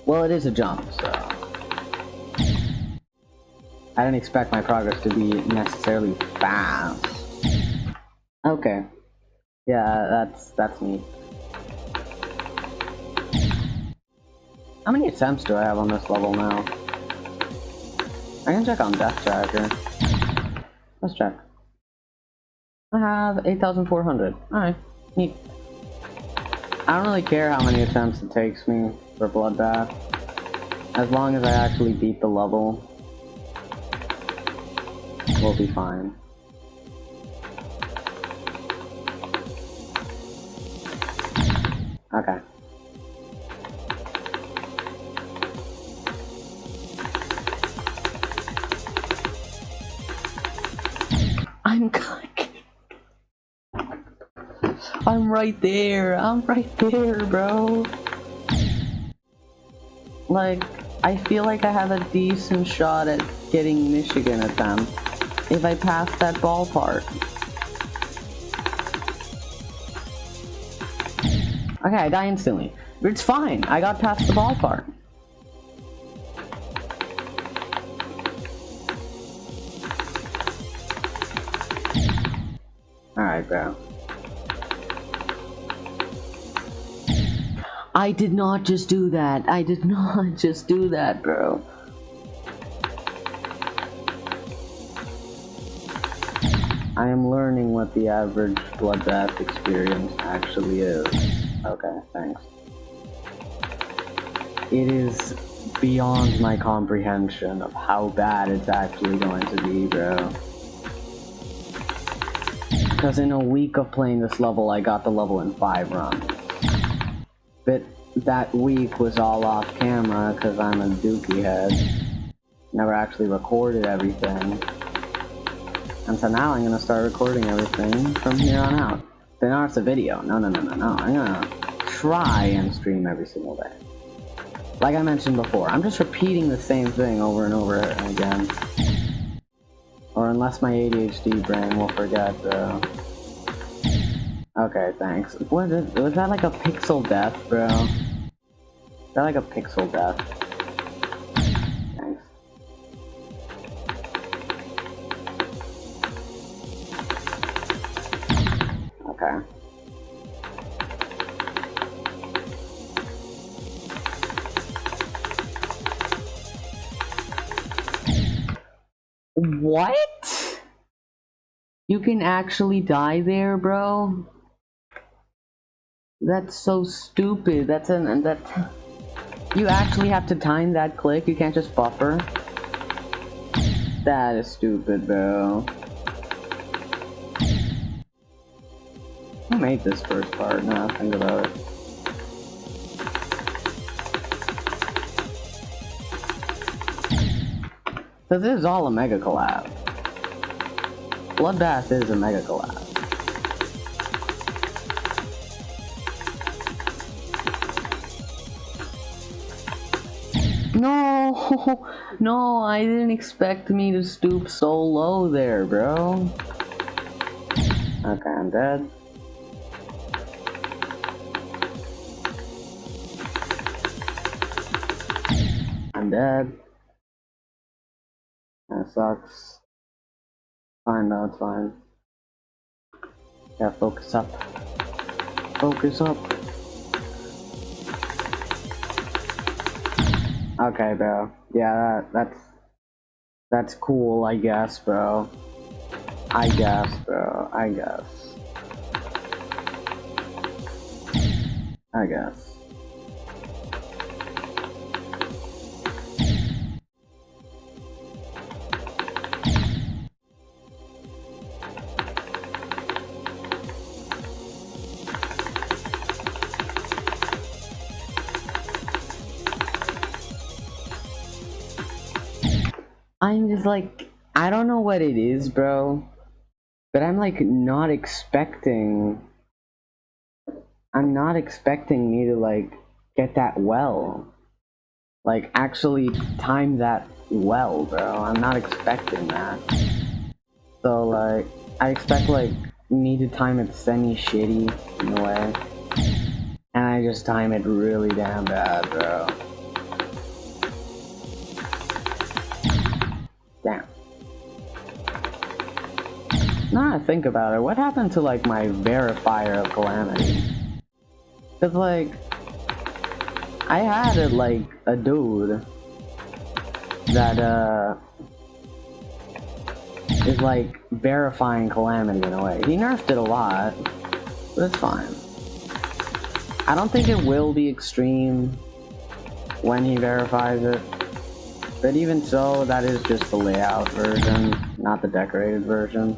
Well, it is a jump, so I didn't expect my progress to be necessarily fast. Okay. Yeah, that's neat. How many attempts do I have on this level now? I can check on Death Tracker. Let's check. I have 8,400. Alright, neat. I don't really care how many attempts it takes me for Bloodbath. As long as I actually beat the level, we'll be fine. Okay. I'm right there. I'm right there, bro. Like, I feel like I have a decent shot at getting Michigan attempt if I pass that ball part. Okay, I die instantly. But it's fine. I got past the ball part. Alright, bro. I did not just do that. I did not just do that, bro. I am learning what the average Bloodbath experience actually is. Okay, thanks. It is beyond my comprehension of how bad it's actually going to be, bro. Because in a week of playing this level, I got the level in 5 runs. But that week was all off camera because I'm a dookie head. Never actually recorded everything. And so now I'm gonna start recording everything from here on out. Then now it's a video. No. I'm gonna try and stream every single day. Like I mentioned before, I'm just repeating the same thing over and over again. Or unless my ADHD brain will forget, Okay, thanks. Was that like a pixel death, bro? Is that like a pixel death? Thanks. Okay. What? You can actually die there, bro? That's so stupid. You actually have to time that click. You can't just buffer. That is stupid, bro. Who made this first part? Now think about it. So this is all a mega collab. Bloodbath is a mega collab. No, no, I didn't expect me to stoop so low there, bro. Okay, I'm dead. I'm dead. That sucks. Fine though, it's fine. Yeah, focus up. Focus up. Okay, bro. Yeah, that's cool, I guess, bro. I guess. I'm just like, I don't know what it is, bro, but I'm like not expecting me to like get that well. Like actually time that well, bro. I'm not expecting that. So like, I expect like me to time it semi-shitty in a way. And I just time it really damn bad, bro. Damn. Now I think about it, what happened to like my verifier of calamity? Cause like, I had it like a dude that is like verifying calamity in a way. He nerfed it a lot, but it's fine. I don't think it will be extreme when he verifies it. But even so, that is just the layout version, not the decorated version.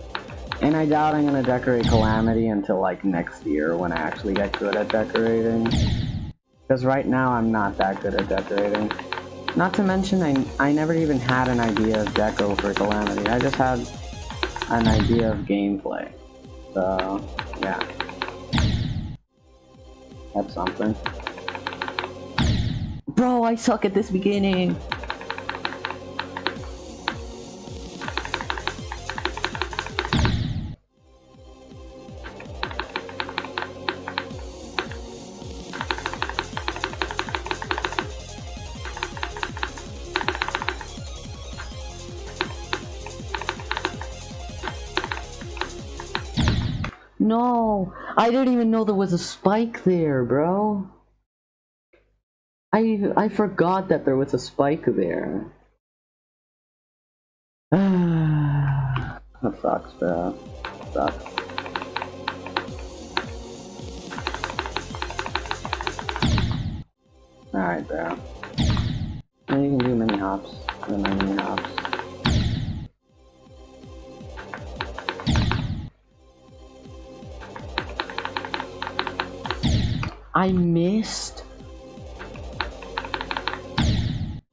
And I doubt I'm gonna decorate Calamity until like next year when I actually get good at decorating. Because right now I'm not that good at decorating. Not to mention I never even had an idea of deco for Calamity. I just had an idea of gameplay. So, yeah. That's something. Bro, I suck at this beginning! No, I didn't even know there was a spike there, bro. I forgot that there was a spike there. That sucks, bro. Sucks. Alright, bro. And you can do mini hops. And then mini hops. I missed.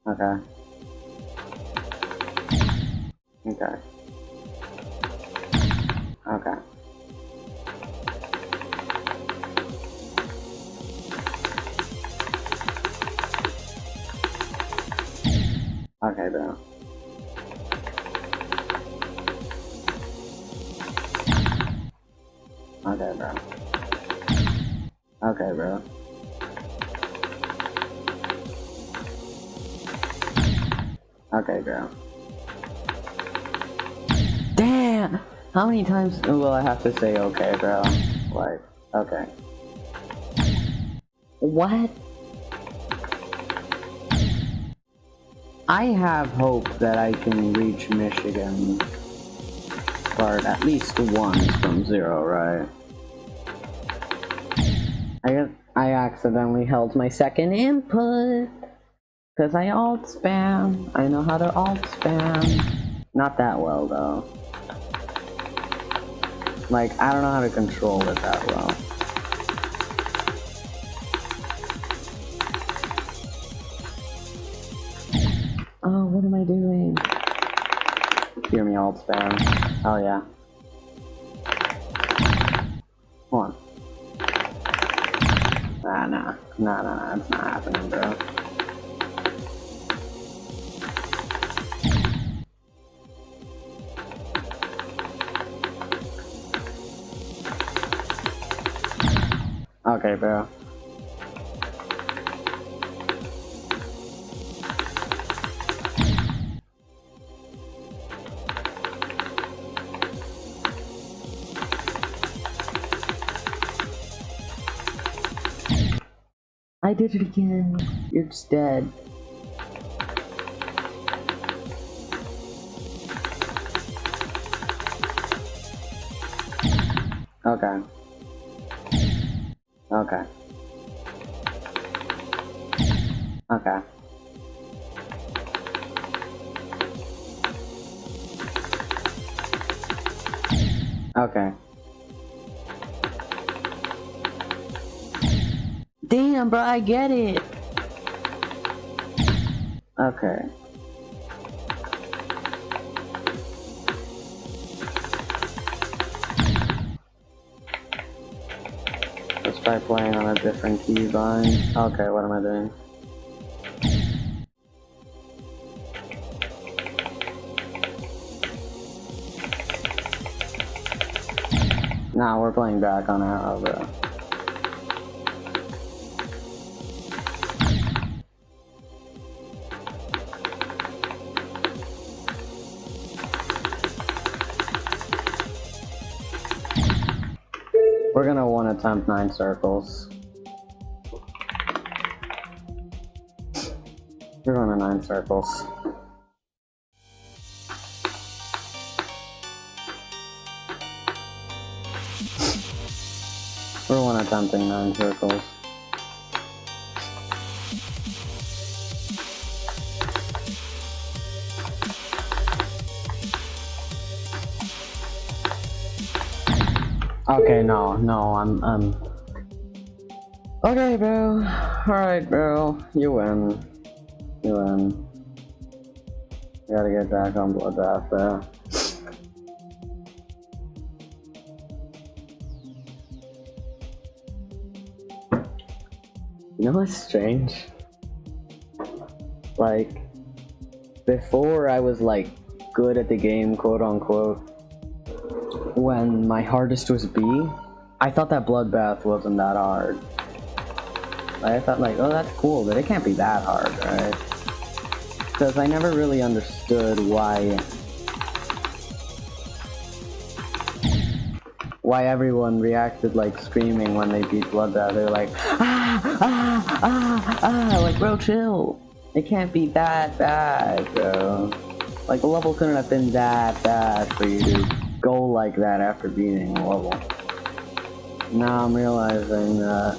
Okay. Okay. Okay. Okay, bro. Okay, bro. Okay, bro. Okay, bro. Damn! How many times will I have to say okay, bro? Like, okay. What? I have hope that I can reach Michigan. Or at least once from 0, right? I accidentally held my second input. Cause I alt spam. I know how to alt spam. Not that well though. Like, I don't know how to control it that well. Oh, what am I doing? Hear me alt spam. Oh yeah. Hold on. Nah, it's not happening, bro. Okay, bro. I did it again. You're just dead. Okay. Okay. Okay. Okay. Damn, bro, I get it. Okay. Let's try playing on a different keybind. Okay, what am I doing? Nah, we're playing back on arrow, bro. We're gonna one attempt 9 circles. We're going to 9 circles. We're one attempting 9 circles. Okay, no, I'm... Okay, bro. Alright, bro. You win. You win. You gotta get back on Bloodbath, bro. You know what's strange? Like, before I was like good at the game, quote unquote, when my hardest was B, I thought that Bloodbath wasn't that hard. Like, I thought like, oh, that's cool, but it can't be that hard, right? Because I never really understood why everyone reacted like screaming when they beat Bloodbath. They're like, like, bro, chill. It can't be that bad, bro. Like, the level couldn't have been that bad for you to go feel like that after beating a level. Now I'm realizing that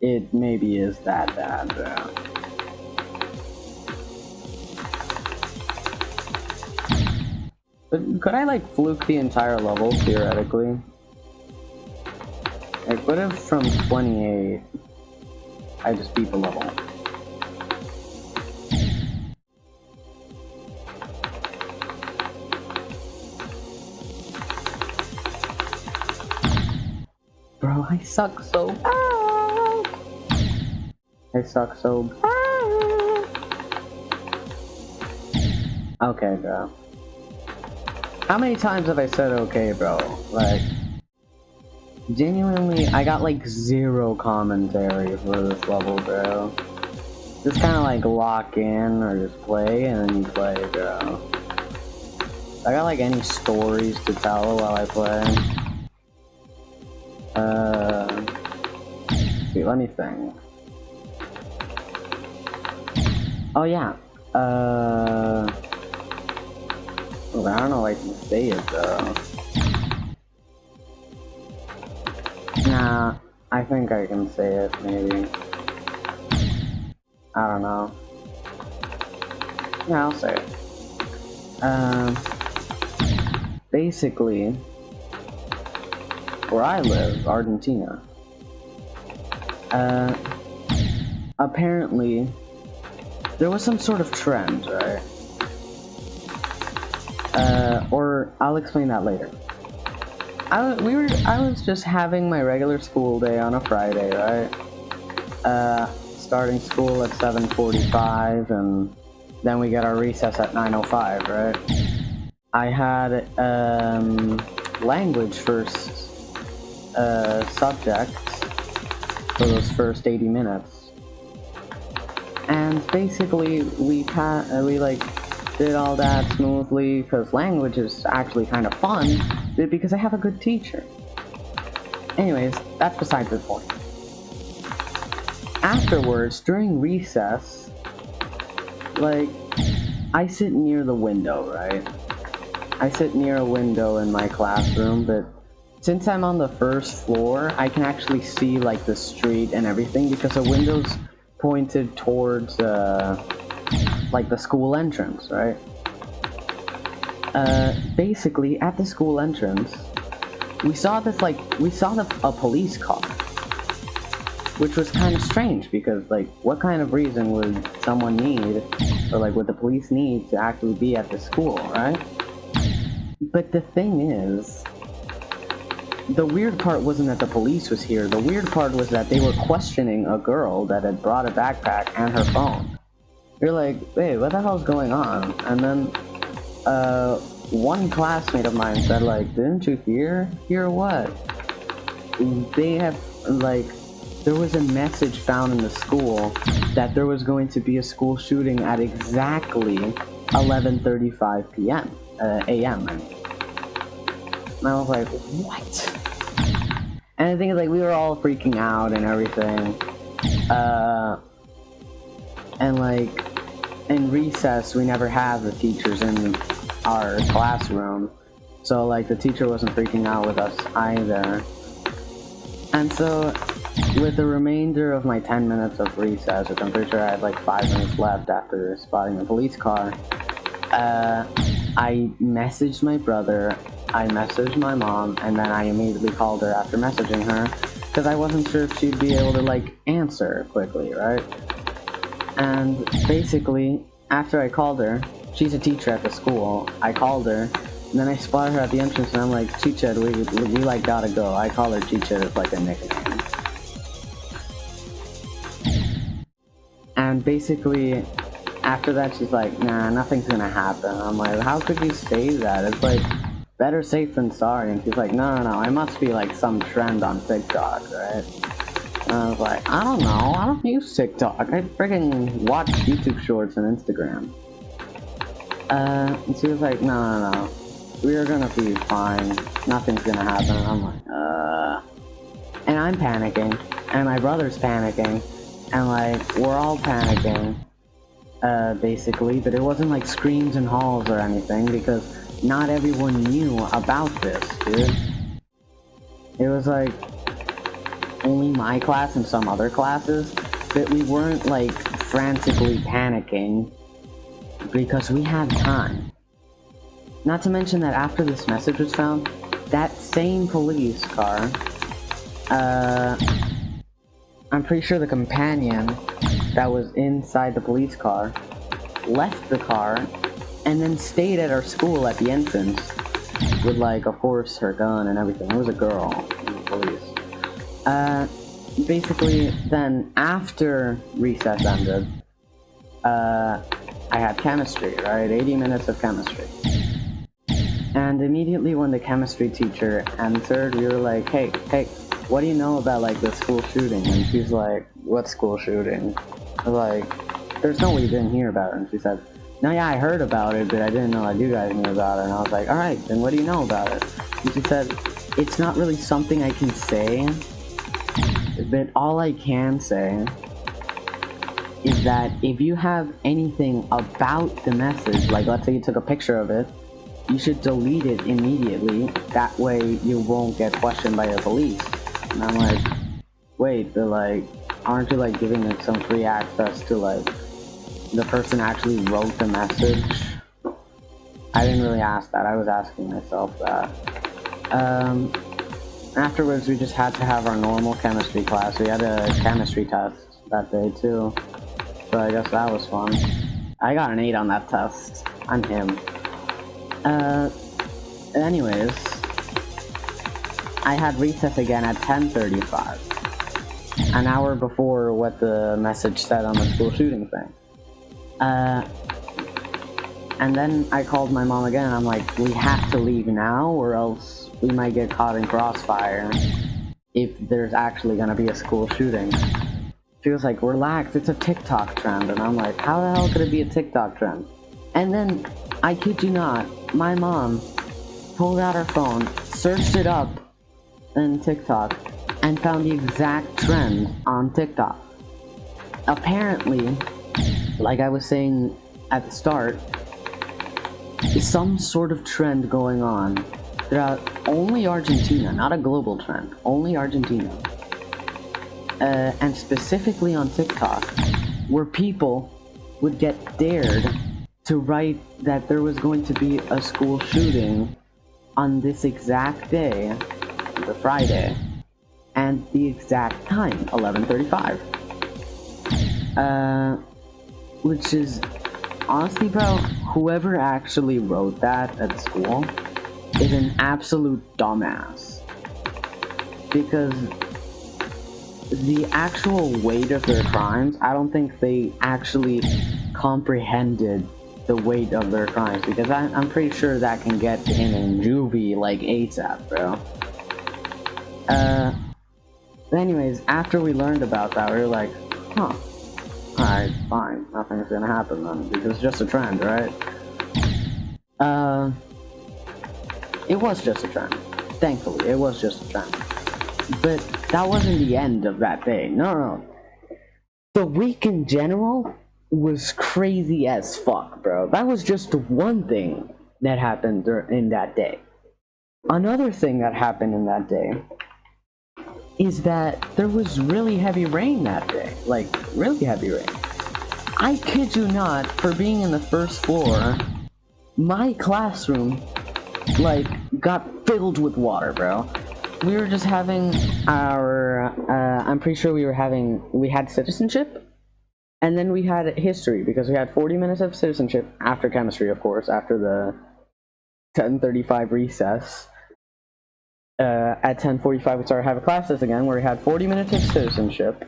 it maybe is that bad, yeah. But could I like fluke the entire level, theoretically? Like, what if from 28, I just beat the level? Bro, I suck so bad. I suck so bad. Okay, bro. How many times have I said okay, bro? Like, genuinely, I got like 0 commentary for this level, bro. Just kind of like lock in or just play and then you play, bro. I got like any stories to tell while I play. See, let me think. Oh yeah. I don't know if I can say it though. Nah, I think I can say it, maybe. I don't know. Yeah, I'll say it. Basically, where I live, Argentina, apparently, there was some sort of trend, right? Or I'll explain that later. I was just having my regular school day on a Friday, right? Starting school at 7:45, and then we get our recess at 9:05, right? I had language first subjects for those first 80 minutes, and basically we like did all that smoothly because language is actually kind of fun because I have a good teacher. Anyways, that's besides the point. Afterwards, during recess, like, I sit near the window, right? I sit near a window in my classroom, but since I'm on the first floor, I can actually see, like, the street and everything because the window's pointed towards, like, the school entrance, right? Basically, at the school entrance, we saw a police car, which was kind of strange because, like, what kind of reason would someone need, or like, would the police need to actually be at the school, right? But the thing is, the weird part wasn't that the police was here. The weird part was that they were questioning a girl that had brought a backpack and her phone. You're like, hey, what the hell's going on? And then, one classmate of mine said, like, didn't you hear? Hear what? They have, like, there was a message found in the school that there was going to be a school shooting at exactly 11:35 p.m. a.m. I mean. And I was like, what? And the thing is, like, we were all freaking out and everything. And, like, in recess, we never have the teachers in our classroom. So, like, the teacher wasn't freaking out with us either. And so, with the remainder of my 10 minutes of recess, which I'm pretty sure I had like 5 minutes left after spotting the police car, I messaged my brother, I messaged my mom, and then I immediately called her after messaging her, because I wasn't sure if she'd be able to, like, answer quickly, right? And basically, after I called her, she's a teacher at the school, I called her, and then I spotted her at the entrance, and I'm like, Chicha, we like, gotta go. I call her Chicha as, like, a nickname. And basically, after that, she's like, nah, nothing's gonna happen. I'm like, how could you say that? It's like, better safe than sorry. And she's like, no, I must be like some trend on TikTok, right? And I was like, I don't know, I don't use TikTok. I freaking watch YouTube shorts and Instagram. And she was like, no, we're gonna be fine. Nothing's gonna happen. And I'm like, and I'm panicking, and my brother's panicking, and like, we're all panicking. Basically, but it wasn't like screams and hauls or anything, because not everyone knew about this, dude. It was like only my class and some other classes, but we weren't like frantically panicking because we had time. Not to mention that after this message was found, that same police car, I'm pretty sure the companion that was inside the police car left the car and then stayed at our school at the entrance with, like, of course, her gun and everything. It was a girl in the police. Basically, then after recess ended, I had chemistry, right? 80 minutes of chemistry. And immediately when the chemistry teacher entered, we were like, hey, what do you know about, like, the school shooting? And she's like, what school shooting? I was like, there's no way you didn't hear about it. And she said, no, yeah, I heard about it, but I didn't know that you guys knew about it. And I was like, alright, then what do you know about it? And she said, it's not really something I can say, but all I can say is that if you have anything about the message, like let's say you took a picture of it, you should delete it immediately. That way you won't get questioned by the police. And I'm like, wait, but like, aren't you like giving it some free access to like the person actually wrote the message? I didn't really ask that. I was asking myself that. Afterwards, we just had to have our normal chemistry class. We had a chemistry test that day too, so I guess that was fun. I got an 8 on that test. I'm him. Anyways, I had recess again at 10:35, an hour before what the message said on the school shooting thing. And then I called my mom again, and I'm like, we have to leave now, or else we might get caught in crossfire if there's actually gonna be a school shooting. She was like, relax, it's a TikTok trend. And I'm like, how the hell could it be a TikTok trend? And then, I kid you not, my mom pulled out her phone, searched it up in TikTok, and found the exact trend on TikTok. Apparently, like I was saying at the start, some sort of trend going on throughout only Argentina, not a global trend, only Argentina. And specifically on TikTok, where people would get dared to write that there was going to be a school shooting on this exact day, the Friday, and the exact time, 11:35. Which is, honestly bro, whoever actually wrote that at school is an absolute dumbass. Because the actual weight of their crimes, I don't think they actually comprehended the weight of their crimes, because I'm pretty sure that can get him in juvie like ASAP, bro. Anyways, after we learned about that, we were like, huh, alright, fine, nothing's gonna happen then, because it's just a trend, right? It was just a trend. Thankfully, it was just a trend. But that wasn't the end of that day. No. The week in general was crazy as fuck, bro. That was just one thing that happened in that day. Another thing that happened in that day is that there was really heavy rain that day. Like, really heavy rain. I kid you not, for being in the first floor, my classroom, like, got filled with water, bro. We were just having our, I'm pretty sure we had citizenship, and then we had history, because we had 40 minutes of citizenship, after chemistry, of course, after the 10:35 recess. At 10:45 we started having classes again, where we had 40 minutes of citizenship,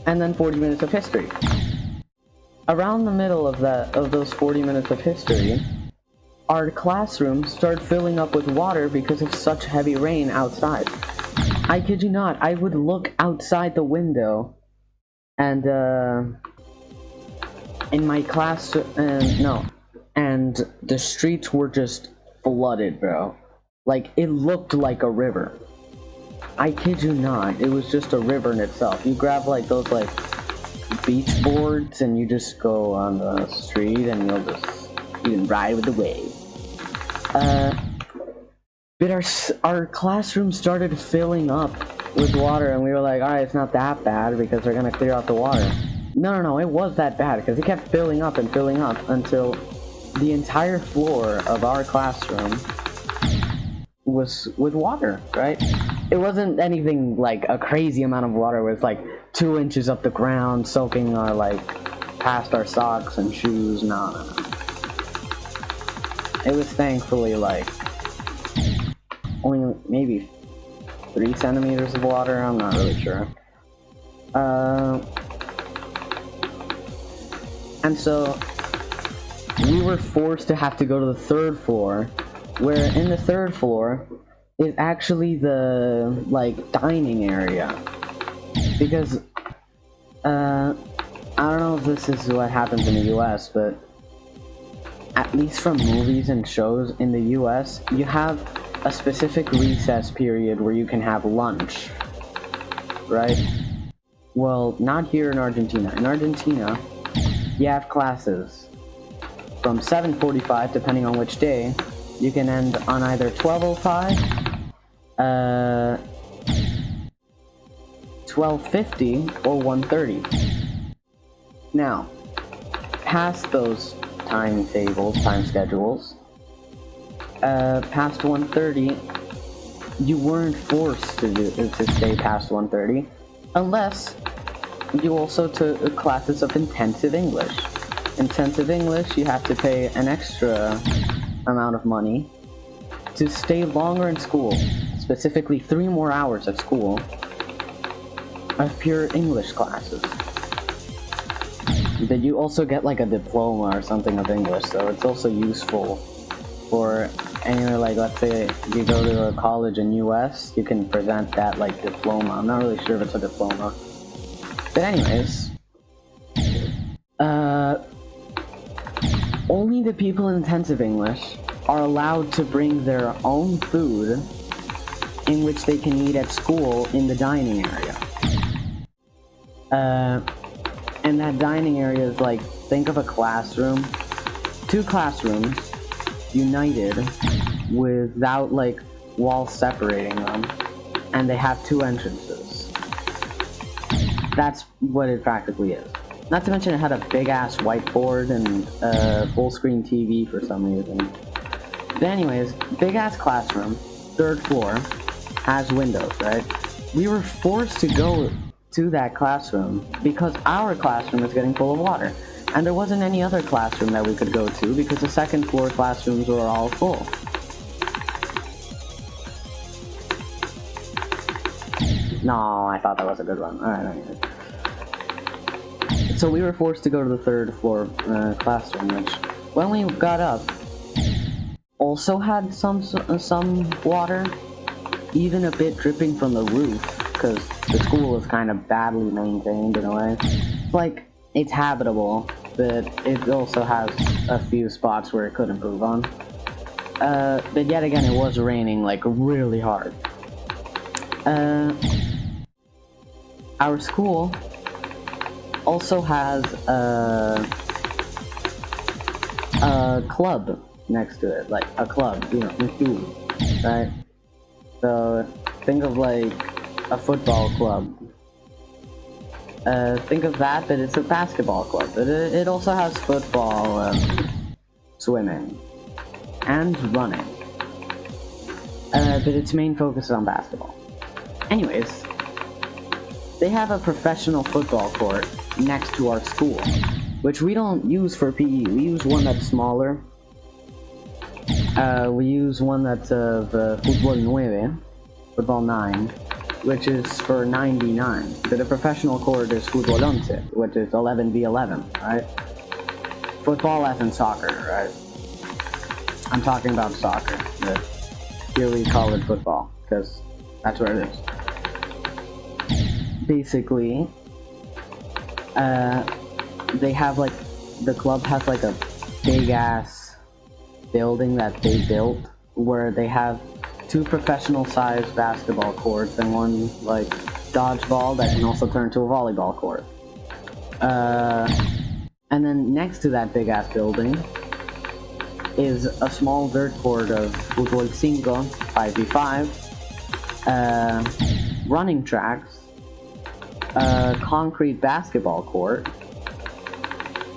and then 40 minutes of history. Around the middle of those 40 minutes of history, our classroom started filling up with water because of such heavy rain outside. I kid you not, I would look outside the window, and in my class, and the streets were just flooded, bro. Like, it looked like a river. I kid you not, it was just a river in itself. You grab like those like beach boards and you just go on the street and you can ride with the wave. But our classroom started filling up with water, and we were like, alright, it's not that bad because they're gonna clear out the water. No, it was that bad because it kept filling up and filling up until the entire floor of our classroom was with water, right? It wasn't anything like a crazy amount of water. It was like 2 inches up the ground, soaking our, like, past our socks and shoes. No. It was thankfully, like, only maybe 3 centimeters of water. I'm not really sure. And so we were forced to have to go to the 3rd floor, where in the 3rd floor is actually the, like, dining area. Because, I don't know if this is what happens in the US, but at least from movies and shows in the US, you have a specific recess period where you can have lunch, right? Well, not here in Argentina. In Argentina, you have classes from 7:45, depending on which day. You can end on either 12:05, 12:50, or 1:30. Now, past those time schedules, past 1:30, you weren't forced to stay past 1:30, unless you also took classes of intensive English. Intensive English, you have to pay an extra amount of money to stay longer in school, specifically 3 more hours at school of pure English classes. But you also get like a diploma or something of English, so it's also useful for anywhere, like, let's say you go to a college in US, you can present that, like, diploma. I'm not really sure if it's a diploma. But anyways, only the people in intensive English are allowed to bring their own food in which they can eat at school in the dining area. And that dining area is like, think of a classroom, 2 classrooms united without, like, walls separating them, and they have 2 entrances. That's what it practically is. Not to mention it had a big-ass whiteboard and a full-screen TV for some reason. But anyways, big-ass classroom, 3rd floor, has windows, right? We were forced to go to that classroom because our classroom is getting full of water. And there wasn't any other classroom that we could go to because the 2nd floor classrooms were all full. No, I thought that was a good one. Alright, anyways. So we were forced to go to the 3rd floor classroom, which, when we got up, also had some water, even a bit dripping from the roof, because the school is kind of badly maintained in a way. Like, it's habitable, but it also has a few spots where it could improve on. But yet again, it was raining, like, really hard. Our school also has a club next to it, like a club, you know, right? So think of like a football club. Think of that, but it's a basketball club. But it also has football, swimming, and running. But its main focus is on basketball. Anyways, they have a professional football court next to our school, which we don't use for PE. We use one that's smaller. We use one that's of football 9, which is for 99. But a professional court is fútbol 11, which is 11v11, right? Football as in soccer, right? I'm talking about soccer, but here we call it football, because that's where it is. Basically, they have like, the club has like a big ass building that they built where they have 2 professional sized basketball courts and one like dodgeball that can also turn to a volleyball court. And then next to that big ass building is a small dirt court of Fútbol 5, 5v5, running tracks, a concrete basketball court,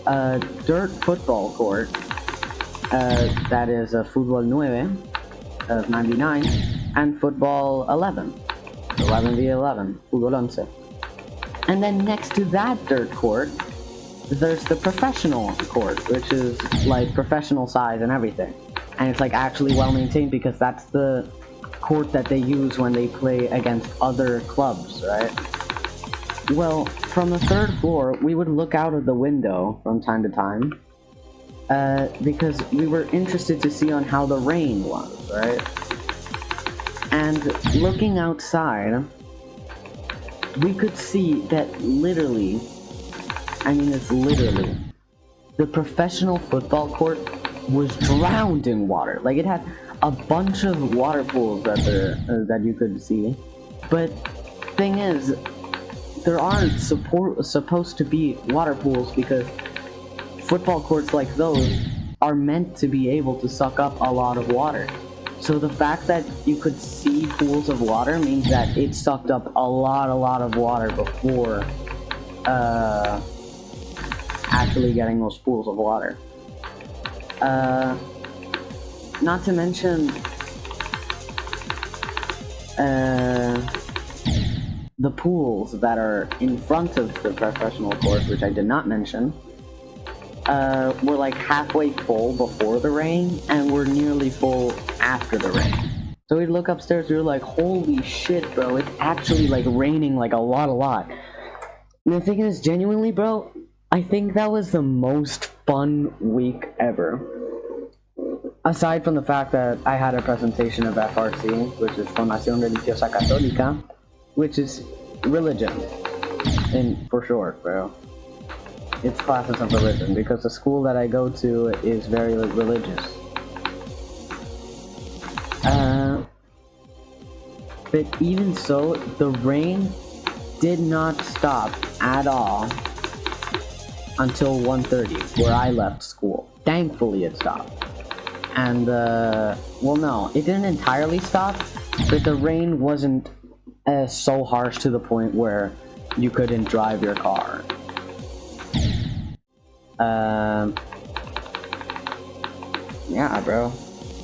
a dirt football court, that is a Fútbol 9 of 99, and Football 11, 11v11, Fútbol 11. And then next to that dirt court, there's the professional court, which is like professional size and everything. And it's like actually well maintained because that's the court that they use when they play against other clubs, right? Well, from the third floor, we would look out of the window from time to time, because we were interested to see on how the rain was, right? And looking outside, we could see that literally, I mean it's literally, the professional football court was drowned in water. Like, it had a bunch of water pools that you could see. But thing is, there aren't supposed to be water pools because football courts like those are meant to be able to suck up a lot of water. So the fact that you could see pools of water means that it sucked up a lot of water before actually getting those pools of water. Not to mention the pools that are in front of the professional court, which I did not mention, were like halfway full before the rain and were nearly full after the rain. So we'd look upstairs, we were like, holy shit, bro, it's actually like raining like a lot. And the thing is, genuinely, bro, I think that was the most fun week ever. Aside from the fact that I had a presentation of FRC, which is Formación Religiosa Católica, which is religion, for short, bro. It's classes of religion, because the school that I go to is very religious. But even so, the rain did not stop at all until 1:30, where I left school. Thankfully it stopped. And, well, no, it didn't entirely stop, but the rain wasn't so harsh to the point where you couldn't drive your car. Yeah, bro.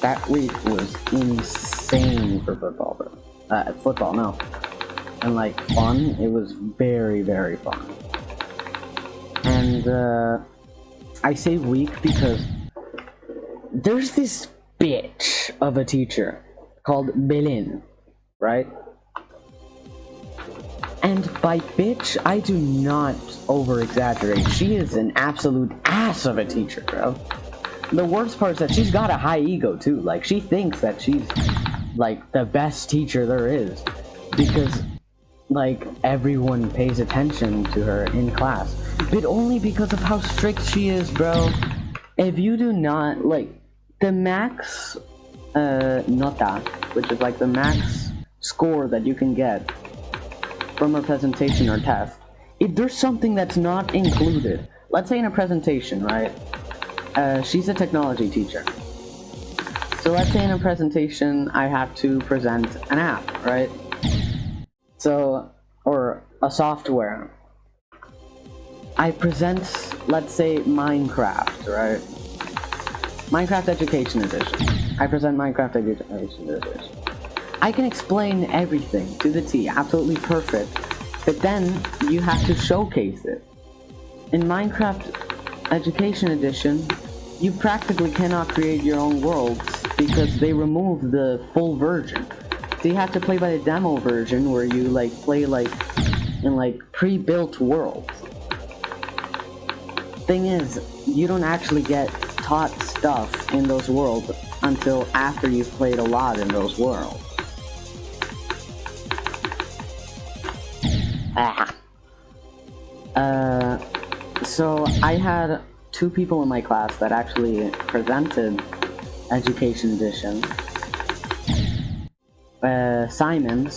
That week was insane for football, bro. Football, no. And, like, fun, it was very fun. And, I say week because there's this bitch of a teacher called Belén, right? And by bitch, I do not over-exaggerate. She is an absolute ass of a teacher, bro. The worst part is that she's got a high ego, too. Like, she thinks that she's, like, the best teacher there is. Because, like, everyone pays attention to her in class. But only because of how strict she is, bro. If you do not, like, the max nota, which is like the max score that you can get from a presentation or test, if there's something that's not included, let's say in a presentation, right? She's a technology teacher. So let's say in a presentation I have to present an app, right? So, or a software. I present, let's say, Minecraft, right? Minecraft Education Edition. I present Minecraft Education Edition. I can explain everything to the T, absolutely perfect, but then you have to showcase it. In Minecraft Education Edition, you practically cannot create your own worlds because they remove the full version. So you have to play by the demo version where you like play like in like pre-built worlds. Thing is, you don't actually get taught stuff in those worlds until after you've played a lot in those worlds. So I had two people in my class that actually presented Education Edition. Simon,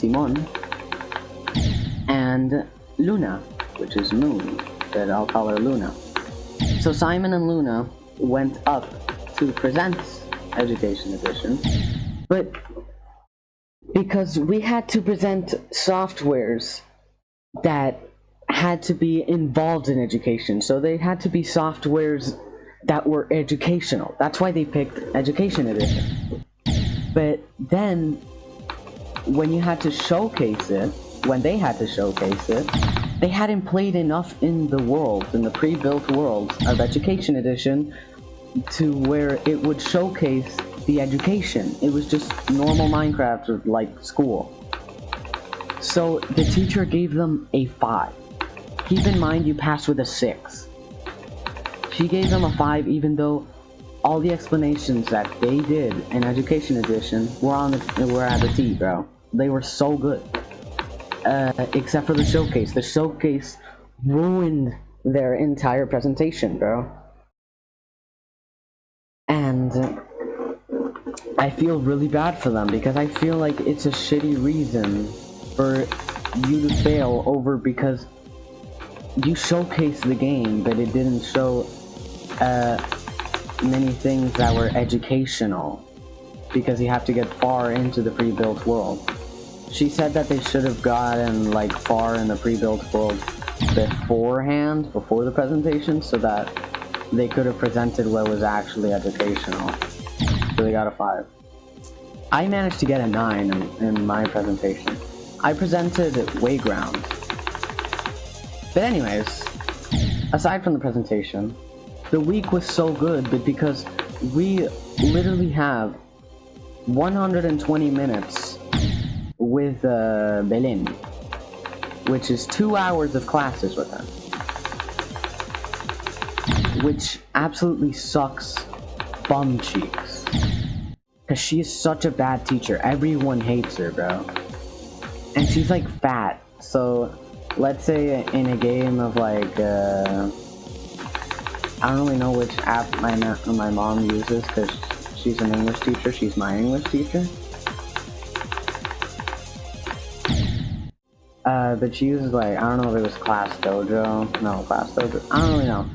and Luna, which is Moon, but I'll call her Luna. So Simon and Luna went up to present Education Edition, but because we had to present softwares that had to be involved in education, so they had to be softwares that were educational. That's why they picked Education Edition. But then, when you had to showcase it, when they had to showcase it, they hadn't played enough in the world, in the pre-built world of Education Edition, to where it would showcase the education. It was just normal Minecraft, or like school. So the teacher gave them a 5. Keep in mind you passed with a 6. She gave them a 5 even though all the explanations that they did in Education Edition were at the T, bro. They were so good. Except for the showcase. The showcase ruined their entire presentation, bro. And I feel really bad for them because I feel like it's a shitty reason for you to fail over because you showcased the game, but it didn't show many things that were educational because you have to get far into the pre-built world. She said that they should have gotten like far in the pre-built world beforehand, before the presentation, so that they could have presented what was actually educational. So they got a 5. I managed to get a 9 in my presentation. I presented Wayground. But anyways, aside from the presentation, the week was so good, but because we literally have 120 minutes with Belin, which is 2 hours of classes with her, which absolutely sucks bum cheeks, because she is such a bad teacher. Everyone hates her, bro, and she's like fat. So let's say in a game of like I don't really know which app my mom uses because she's an English teacher. She's my English teacher. But she uses like, I don't know if it was Class Dojo. No, Class Dojo. I don't really know.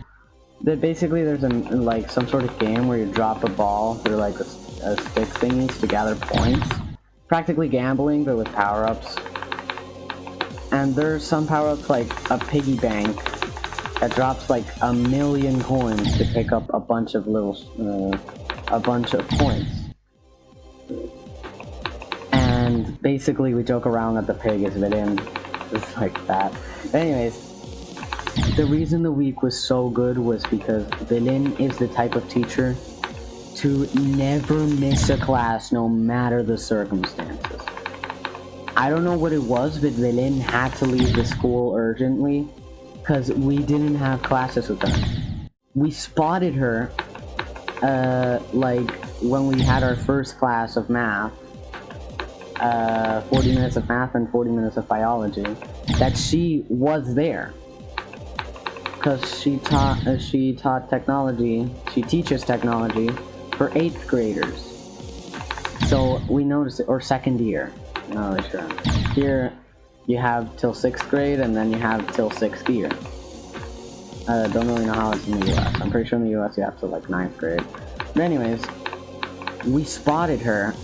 But basically there's like some sort of game where you drop a ball through like a stick thingies to gather points. Practically gambling, but with power-ups. And there's some power-ups like a piggy bank that drops like 1,000,000 coins to pick up a bunch of points. And basically we joke around that the pig is within, just like that. Anyways, the reason the week was so good was because Belin is the type of teacher to never miss a class no matter the circumstances. I don't know what it was, but Belin had to leave the school urgently because we didn't have classes with her. We spotted her like when we had our first class of math, 40 minutes of math and 40 minutes of biology, that she was there. Because she taught technology, she teaches technology for 8th graders. So we noticed it, or second year, not really sure. Here you have till 6th grade and then you have till 6th year. Don't really know how it's in the US. I'm pretty sure in the US you have to like 9th grade. But anyways, we spotted her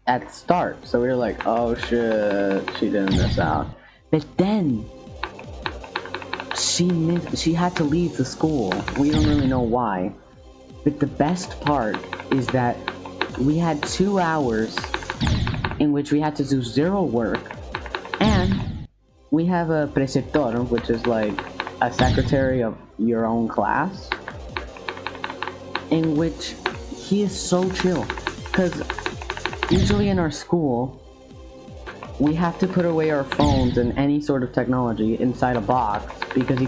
at the start, so we were like, oh shit, she didn't miss out. But then she had to leave the school. We don't really know why. But the best part is that we had 2 hours in which we had to do 0 work, and we have a preceptor, which is like a secretary of your own class, in which he is so chill. Because usually in our school, we have to put away our phones and any sort of technology inside a box because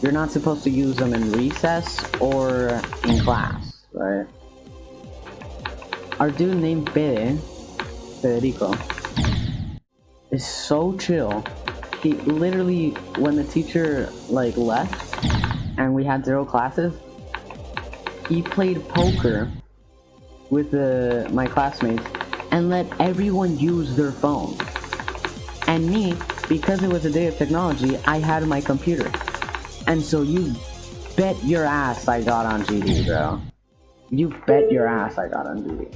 you're not supposed to use them in recess or in class, right? Our dude named Federico, is so chill. He literally, when the teacher like left and we had 0 classes, he played poker with my classmates and let everyone use their phone. And me, because it was a day of technology, I had my computer. And so you bet your ass I got on GD, bro. You bet your ass I got on GD.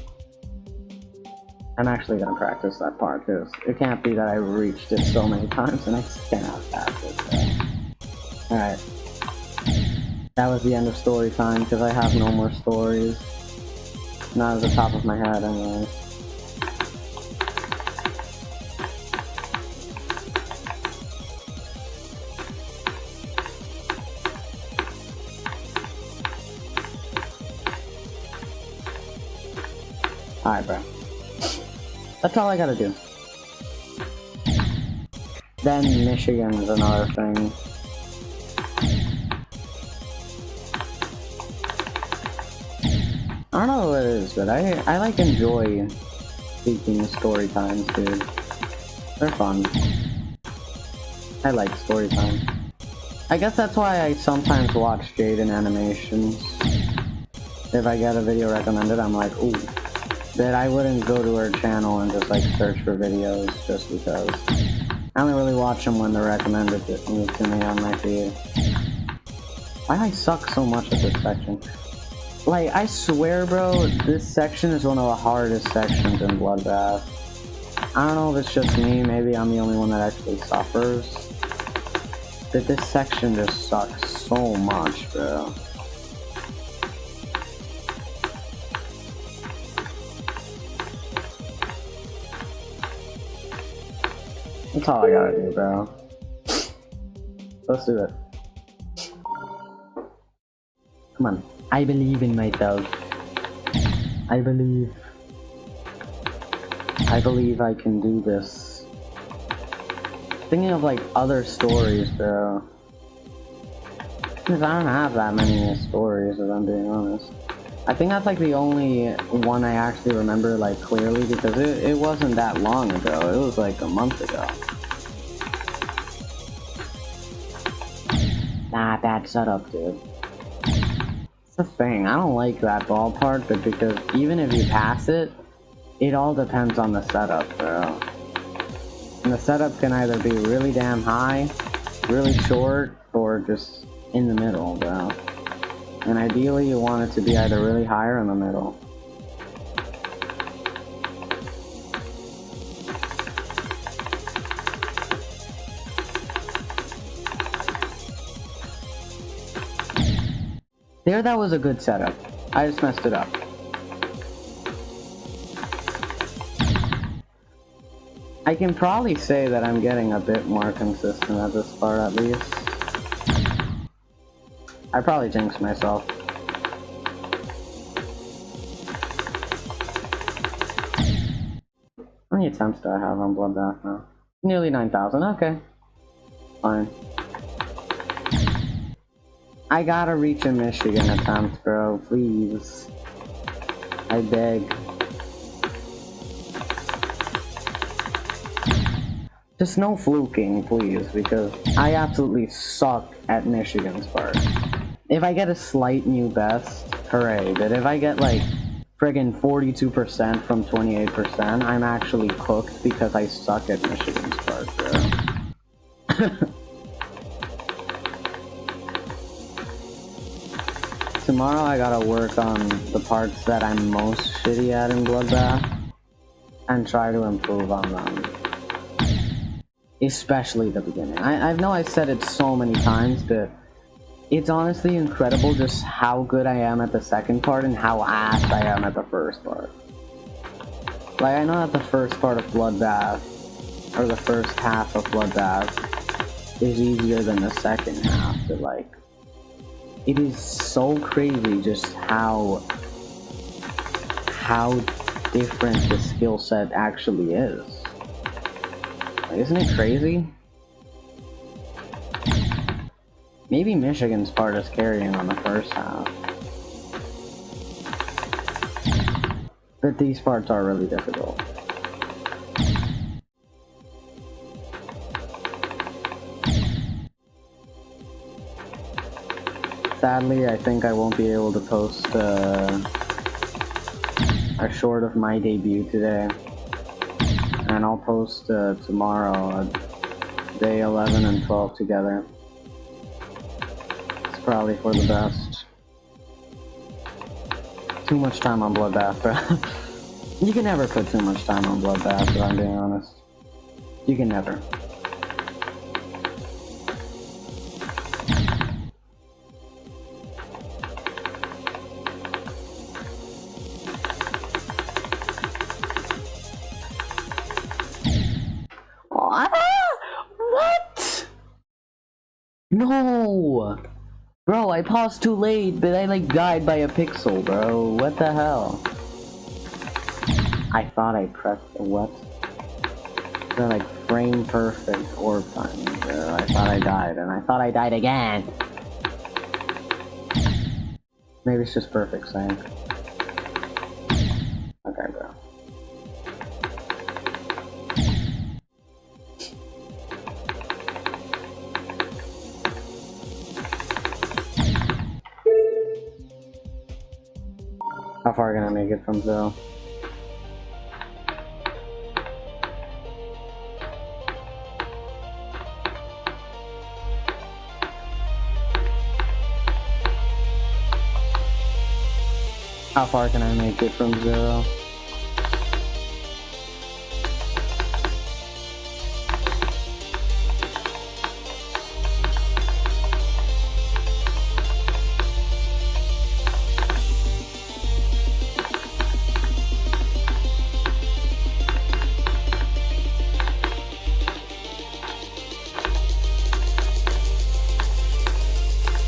I'm actually gonna practice that part, because it can't be that I reached it so many times and I cannot pass it, so. Alright. That was the end of story time, because I have no more stories. Not at the top of my head, anyways. Alright, bro. That's all I gotta do. Then Michigan's another thing. I don't know what it is, but I like enjoy speaking story times, dude. They're fun. I like story time. I guess that's why I sometimes watch Jaden animations. If I get a video recommended, I'm like, ooh. That I wouldn't go to her channel and just like search for videos just because. I only really watch them when they're recommended to me on my feed. Why do I suck so much at this section? Like, I swear, bro, this section is one of the hardest sections in Bloodbath. I don't know if it's just me, maybe I'm the only one that actually suffers. But this section just sucks so much, bro. That's all I gotta do, bro. Let's do it. Come on. I believe in myself. I believe I can do this. Thinking of like other stories, bro. Because I don't have that many stories, if I'm being honest. I think that's like the only one I actually remember like clearly, because it wasn't that long ago. It was like a month ago. Nah, bad setup, dude. It's the thing, I don't like that ball part, but because even if you pass it, it all depends on the setup, bro. And the setup can either be really damn high, really short, or just in the middle, bro. And ideally you want it to be either really high or in the middle. There, that was a good setup. I just messed it up. I can probably say that I'm getting a bit more consistent at this part, at least. I probably jinxed myself. How many attempts do I have on Bloodbath now? Nearly 9,000, okay. Fine. I gotta reach a Michigan attempt, bro, please. I beg. Just no fluking, please, because I absolutely suck at Michigan's part. If I get a slight new best, hooray, but if I get like friggin' 42% from 28%, I'm actually cooked because I suck at Michigan's part, bro. Tomorrow I gotta work on the parts that I'm most shitty at in Bloodbath and try to improve on them. Especially the beginning. I know I said it so many times, but it's honestly incredible just how good I am at the second part and how ass I am at the first part. Like, I know that the first part of Bloodbath, or the first half of Bloodbath, is easier than the second half, but like, it is so crazy just how different the skill set actually is. Like, isn't it crazy? Maybe Michigan's part is carrying on the first half. But these parts are really difficult. Sadly, I think I won't be able to post a short of my debut today. And I'll post tomorrow, day 11 and 12 together. probably for the best. Too much time on Bloodbath, bro. You can never put too much time on Bloodbath, if I'm being honest. You can never. What? No! Bro, I paused too late, but I like died by a pixel, bro. What the hell? I thought I pressed the what? They're like frame perfect orb timing, bro. I thought I died, and I thought I died again. Maybe it's just perfect sync. Okay, bro. How far can I make it from 0? How far can I make it from 0?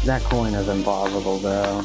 That coin is impossible, bro.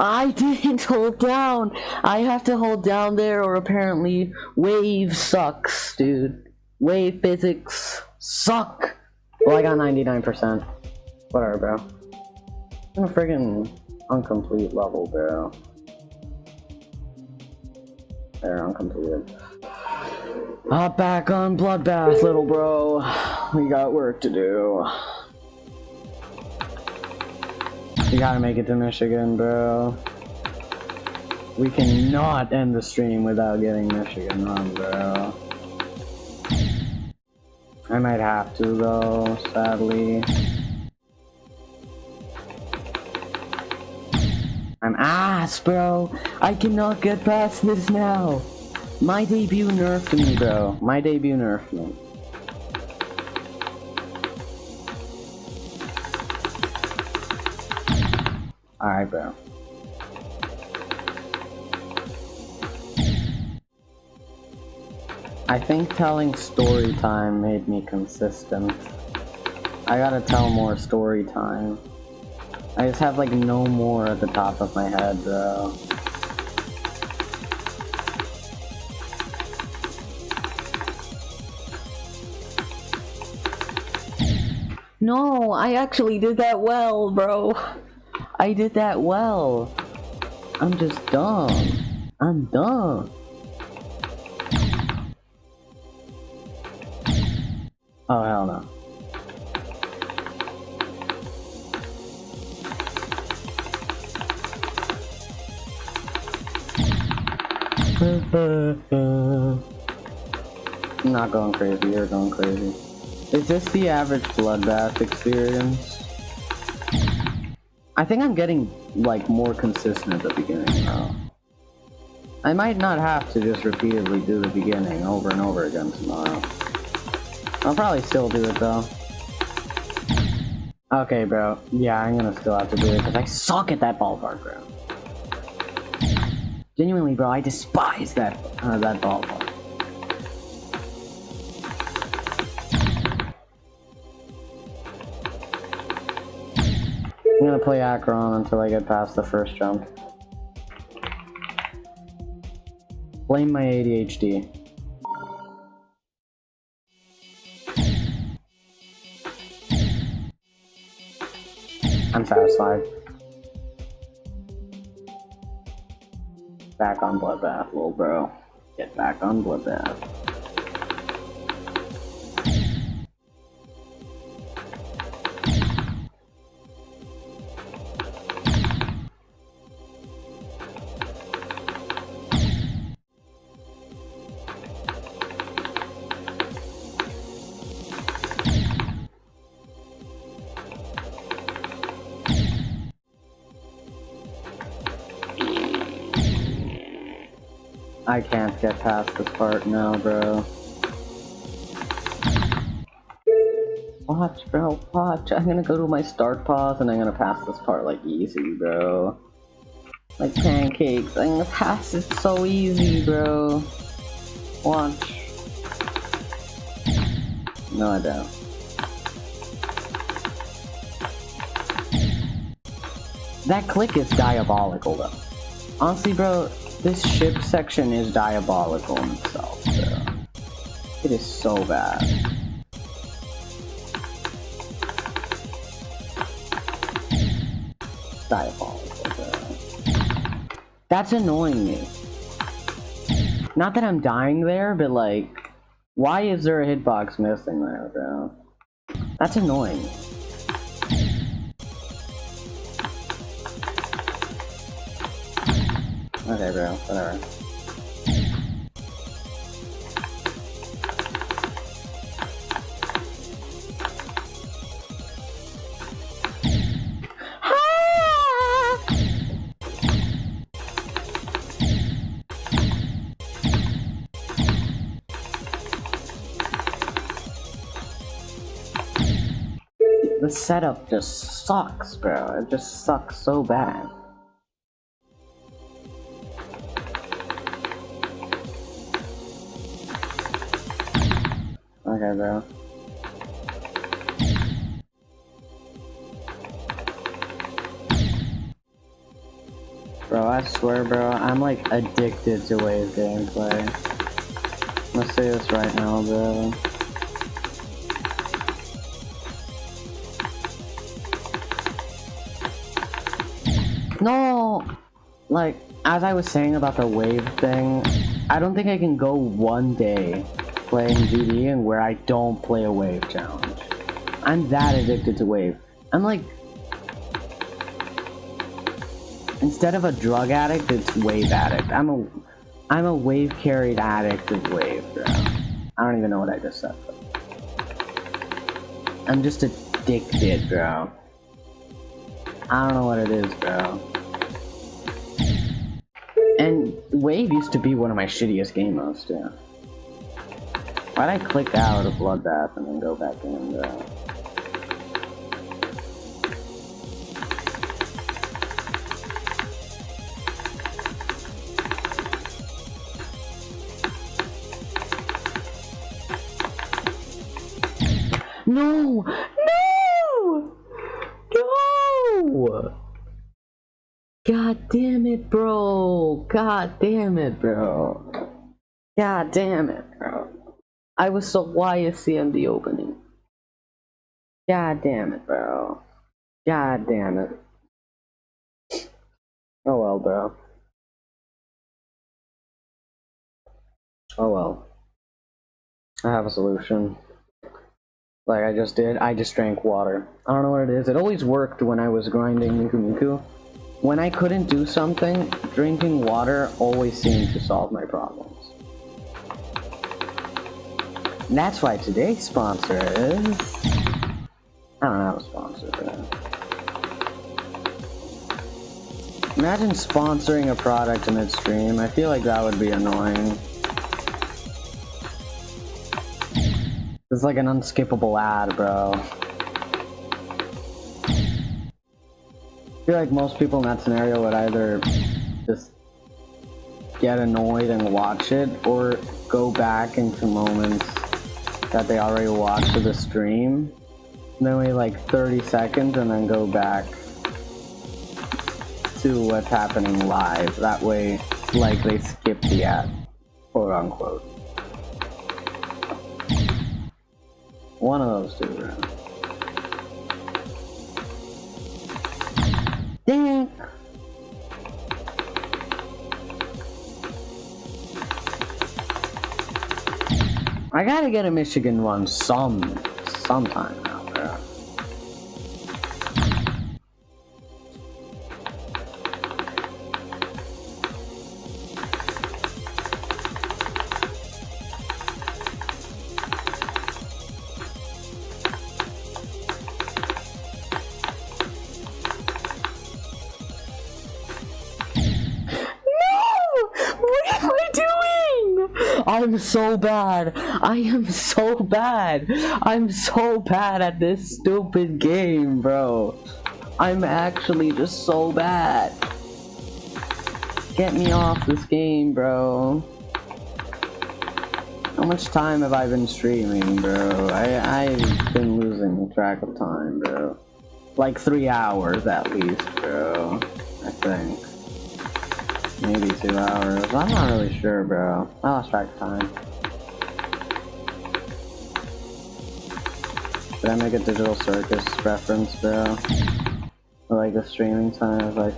I didn't hold down. I have to hold down there, or apparently wave sucks, dude. Wave physics suck. Well, I got 99%. Whatever, bro. I'm a friggin' incomplete level, bro. There, uncompleted. Hop back on Bloodbath, little bro. We got work to do. We gotta make it to Michigan, bro. We cannot end the stream without getting Michigan on, bro. I might have to, though, sadly. I'm ass, bro. I cannot get past this now. My debut nerfed me, bro. My debut nerfed me. Alright, bro. I think telling story time made me consistent. I gotta tell more story time. I just have like no more at the top of my head, bro. No, I actually did that well, bro. I did that well. I'm just dumb. I'm dumb. Oh, hell no. I'm not going crazy, you're going crazy. Is this the average Bloodbath experience? I think I'm getting, like, more consistent at the beginning now. I might not have to just repeatedly do the beginning over and over again tomorrow. I'll probably still do it, though. Okay, bro. Yeah, I'm gonna still have to do it, because I suck at that ballpark, bro. Genuinely, bro, I despise that ballpark. gonna play Acheron until I get past the first jump. Blame my ADHD. I'm satisfied. Back on Bloodbath, little bro. Get back on Bloodbath. I can't get past this part now, bro. Watch, bro, watch. I'm gonna go to my start pause and I'm gonna pass this part like easy, bro. Like pancakes. I'm gonna pass it so easy, bro. Watch. No, I don't. That click is diabolical, though. Honestly, bro, this ship section is diabolical in itself, bro. It is so bad. Diabolical, bro. That's annoying me. Not that I'm dying there, but like, why is there a hitbox missing there, bro? That's annoying. Okay, bro, whatever. The setup just sucks, bro. It just sucks so bad. Okay, bro. Bro, I swear, bro, I'm like addicted to wave gameplay. I'm gonna say this right now, bro. No! Like, as I was saying about the wave thing, I don't think I can go one day playing GD and where I don't play a wave challenge. I'm that addicted to wave. I'm like, instead of a drug addict, it's wave addict. I'm a wave carried addict of wave, bro. I don't even know what I just said. I'm just addicted, bro. I don't know what it is, bro. And wave used to be one of my shittiest game modes, too. Why'd I click out of Bloodbath and then go back in, bro? No! No! No! God damn it, bro! God damn it, bro! God damn it, bro! I was so YSCMD opening. God damn it, bro. God damn it. Oh well, bro. Oh well. I have a solution. Like I just did, I just drank water. I don't know what it is. It always worked when I was grinding Miku Miku. When I couldn't do something, drinking water always seemed to solve my problems. And that's why today's sponsor is... I don't have a sponsor for that. Imagine sponsoring a product in its stream. I feel like that would be annoying. It's like an unskippable ad, bro. I feel like most people in that scenario would either just get annoyed and watch it, or go back into moments that they already watched to the stream. And then wait like 30 seconds and then go back to what's happening live. That way, like, they skip the ad, quote unquote. One of those two, bro. Dang it! I gotta get a Michigan one sometime now, bro. I'm so bad. I am so bad. I'm so bad at this stupid game, bro. I'm actually just so bad. Get me off this game, bro. How much time have I been streaming, bro? I've been losing track of time, bro. Like 3 hours at least, bro. I think. Maybe 2 hours. I'm not really sure, bro. I lost track of time. Did I make a Digital Circus reference, bro? Or like the streaming time is like,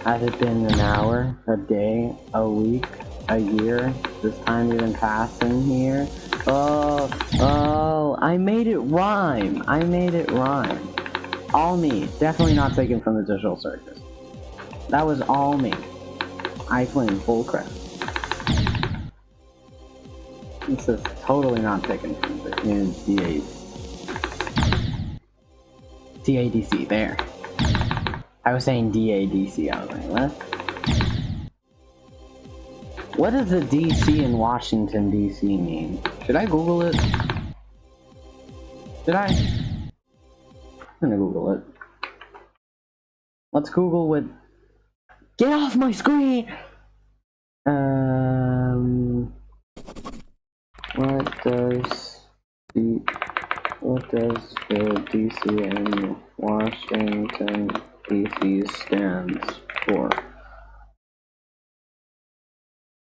has it been an hour, a day, a week, a year? Does time even pass in here? Oh, I made it rhyme. I made it rhyme. All me. Definitely not taken from the Digital Circus. That was all me. I claim full credit. This is totally not taken from the DADC, there. I was saying DADC, I was like, what? What does the DC in Washington, DC mean? Should I Google it? Should I? I'm gonna Google it. Let's Google with... Get off my screen! What does the DC in Washington DC stands for?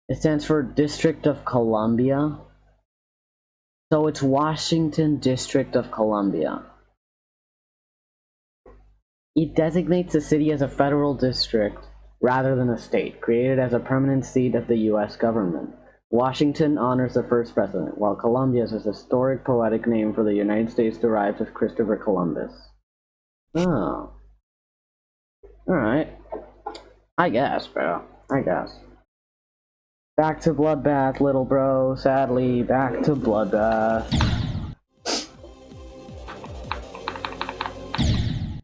It stands for District of Columbia. So it's Washington District of Columbia. It designates the city as a federal district rather than a state, created as a permanent seat of the U.S. government. Washington honors the first president, while Columbia is a historic poetic name for the United States derived with Christopher Columbus. Oh. Alright. I guess, bro. I guess. Back to Bloodbath, little bro. Sadly, back to Bloodbath.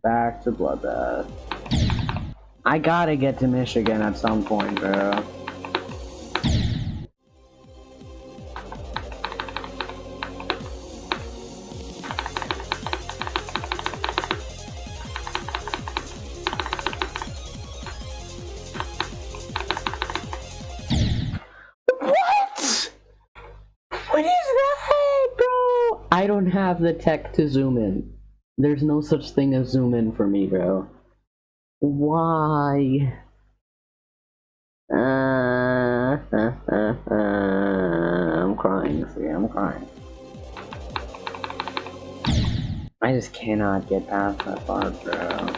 Back to Bloodbath. I gotta get to Michigan at some point, bro. What is that, bro? I don't have the tech to zoom in. There's no such thing as zoom in for me, bro. Why? I'm crying, see, I'm crying. I just cannot get past that part, bro.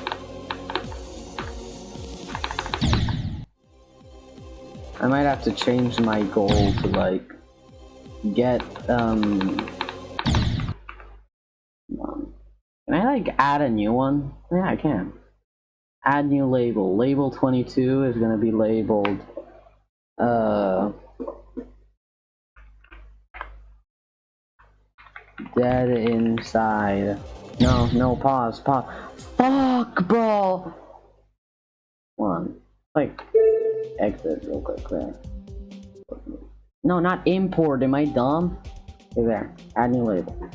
I might have to change my goal to, like, get, Can I, like, add a new one? Yeah, I can. Add new label. Label 22 is gonna be labeled, Dead Inside. No, pause. Fuck, bro! Hold on. Like, exit real quick there. No, not import. Am I dumb? Okay, there. Add new label.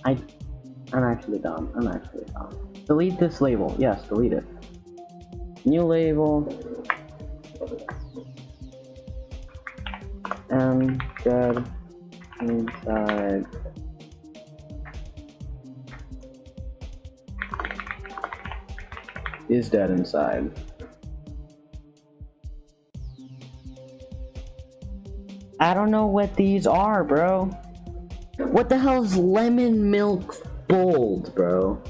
I'm actually dumb. Delete this label. Yes, delete it. New label. Dead Inside. is dead inside. I don't know what these are, bro. What the hell is lemon milk bold, bro?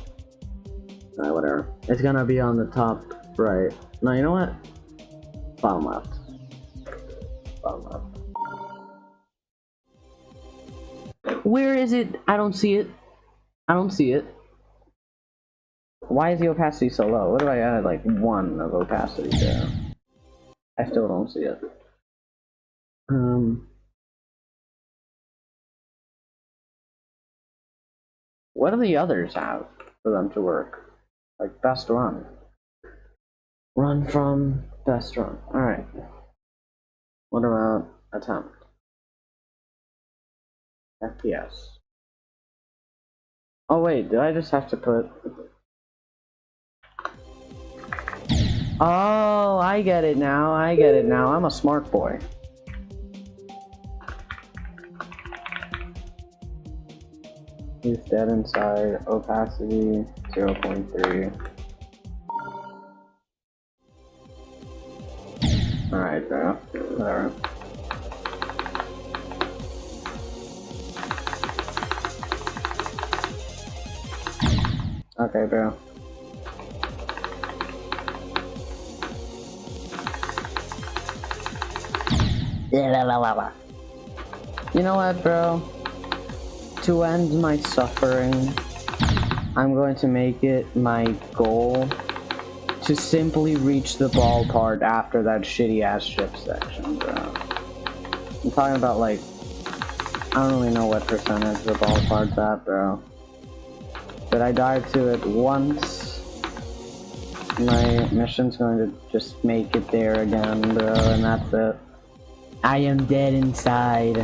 Alright, whatever. It's gonna be on the top right. No, you know what? Bottom left. Bottom left. Where is it? I don't see it. I don't see it. Why is the opacity so low? What if I added like 1 of opacity there? I still don't see it. What do the others have for them to work? Like best run. Run from best run. Alright. What about attempt? FPS. Oh wait, did I just have to put... Oh, I get it now. I get it now. I'm a smart boy. He's dead inside. Opacity 0.3. Alright, bro. Whatever. Okay, bro. You know what, bro? To end my suffering, I'm going to make it my goal to simply reach the ball part after that shitty ass ship section, bro. I'm talking about like, I don't really know what percentage the ball part's at, bro. But I dive to it once. My mission's going to just make it there again, bro, and that's it. I am dead inside.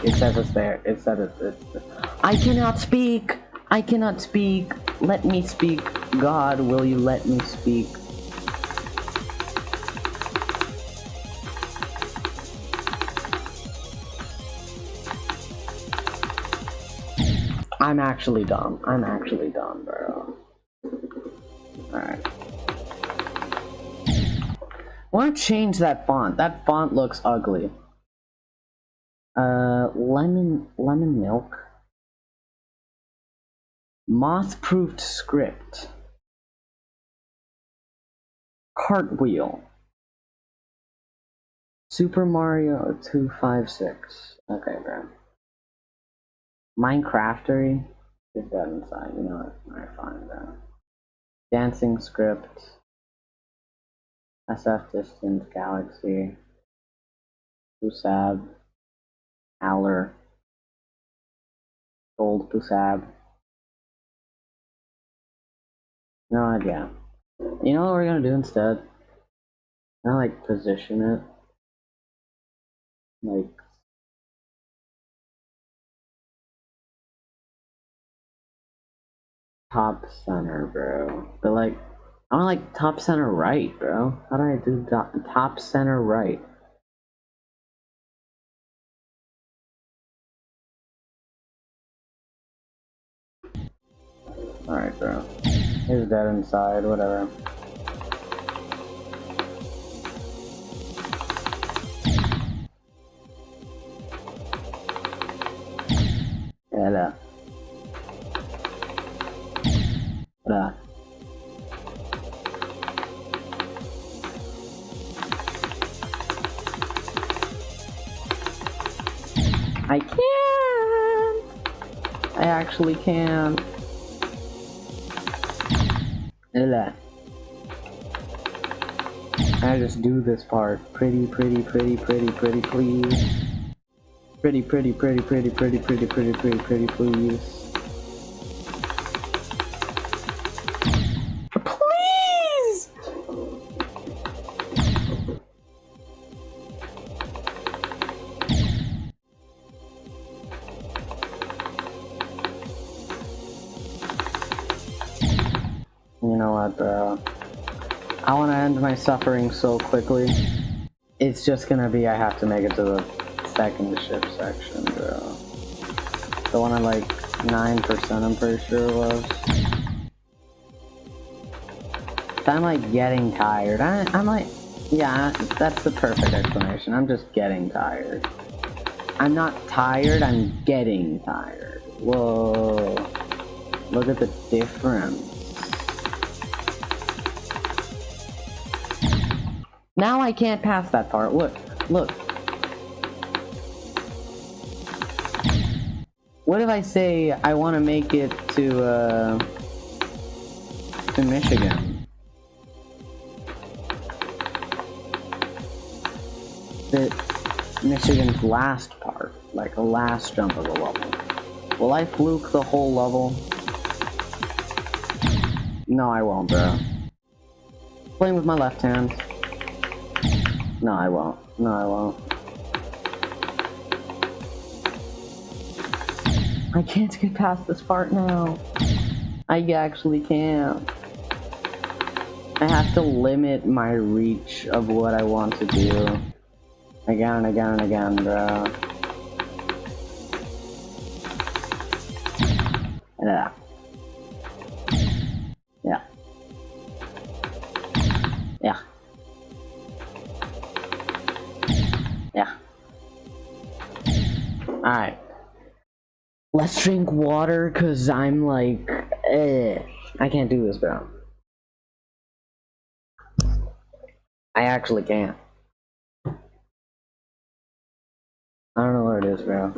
It says it's there. It said it's I cannot speak! I cannot speak! Let me speak. God, will you let me speak? I'm actually dumb. I'm actually dumb, bro. Alright. I want to change that font. That font looks ugly. Lemon milk. Moth-proofed script. Cartwheel. Super Mario 256. Okay, bro. Minecraftery is dead inside. You know what? Alright, fine, bro. Dancing script. SF Distant Galaxy. Pusab. Howler. Gold Pusab. No idea. You know what we're gonna do instead? I'm gonna like position it. Like top center, bro. But like, I want like top center right, bro. How do I do top center right? Alright, bro. He's dead inside, whatever. Hello. Hello. I can't. I actually can't. Hello. I just do this part. Pretty, please. Pretty, please. Please! You know what, bro? I want to end my suffering so quickly. It's just gonna be I have to make it to the second ship section, bro. The one at like 9%, I'm pretty sure it was. I'm like getting tired. I'm like, yeah, that's the perfect explanation. I'm just getting tired. I'm not tired, I'm getting tired. Whoa. Look at the difference. Now I can't pass that part. Look, look. What if I say I want to make it to Michigan? Michigan's last part, like the last jump of the level. Will I fluke the whole level? No, I won't, bro. Playing with my left hand. No, I won't. No, I won't. I can't get past this part now. I actually can't. I have to limit my reach of what I want to do. Again and again and again, bro. Yeah. Yeah. Yeah. Yeah. Alright. Let's drink water, cause I'm like, I can't do this, bro. I actually can't. I don't know where it is, bro.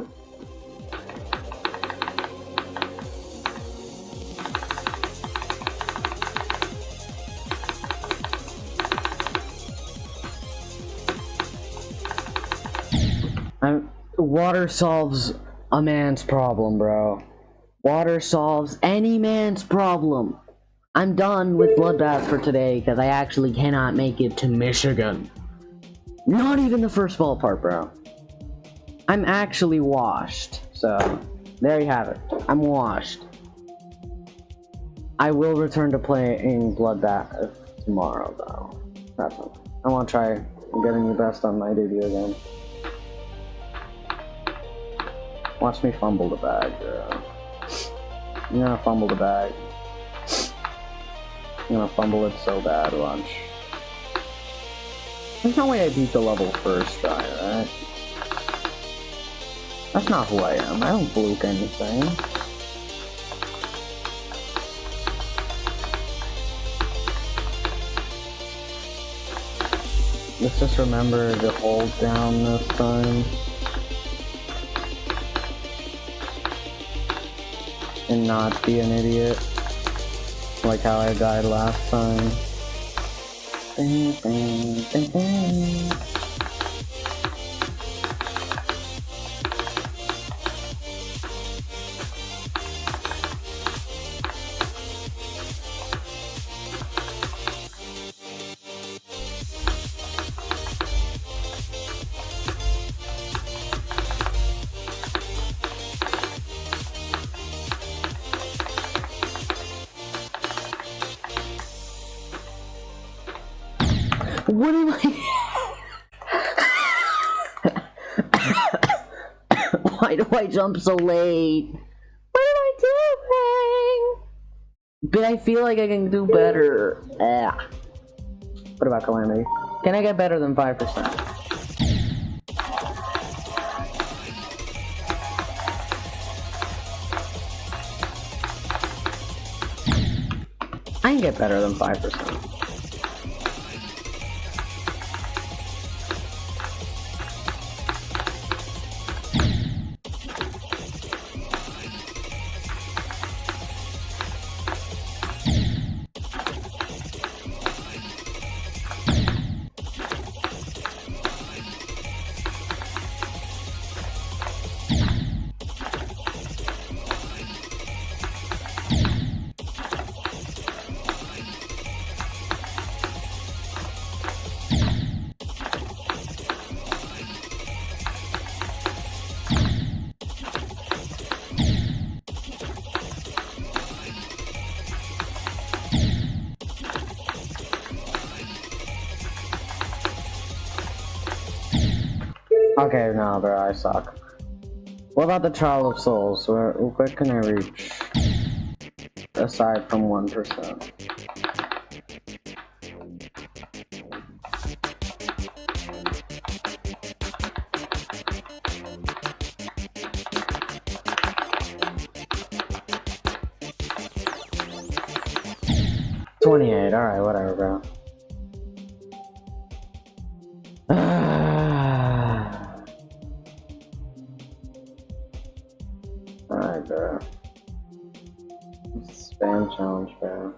Water solves a man's problem, bro. Water solves any man's problem. I'm done with Bloodbath for today, because I actually cannot make it to Michigan. Not even the first fall part, bro. I'm actually washed. So, there you have it. I'm washed. I will return to playing Bloodbath tomorrow, though. Definitely. I want to try getting the best on my debut again. Watch me fumble the bag, bro. I'm gonna fumble the bag. I'm gonna fumble it so bad, watch. There's no way I beat the level first try, right? That's not who I am. I don't fluke anything. Let's just remember to hold down this time. And not be an idiot. Like how I died last time. Bang, bang, bang, bang. What am I? Why do I jump so late? What am I doing? But I feel like I can do better. What about Calamity? Can I get better than 5%? I can get better than 5%. Okay, no, bro, I suck. What about the Trial of Souls? Where can I reach? Aside from 1%. 28. Alright, whatever, bro. Alright, bro. Spam challenge, bro.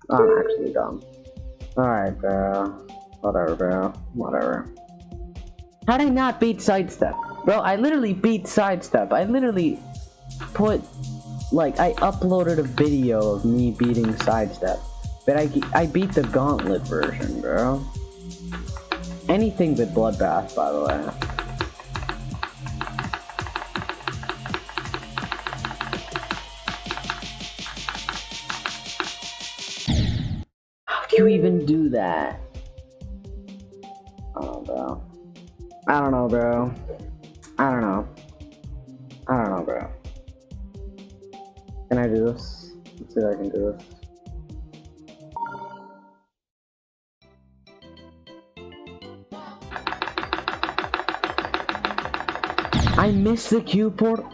I'm actually dumb. Alright, bro. Whatever, bro. Whatever. How'd I not beat Sidestep? Bro, I literally beat Sidestep. I literally put... Like, I uploaded a video of me beating Sidestep. But I beat the Gauntlet version, bro. Anything but Bloodbath, by the way. How do you even do that? Oh, bro. I don't know, bro. I don't know. I don't know, bro. Can I do this? Let's see if I can do this. I missed the Q portal.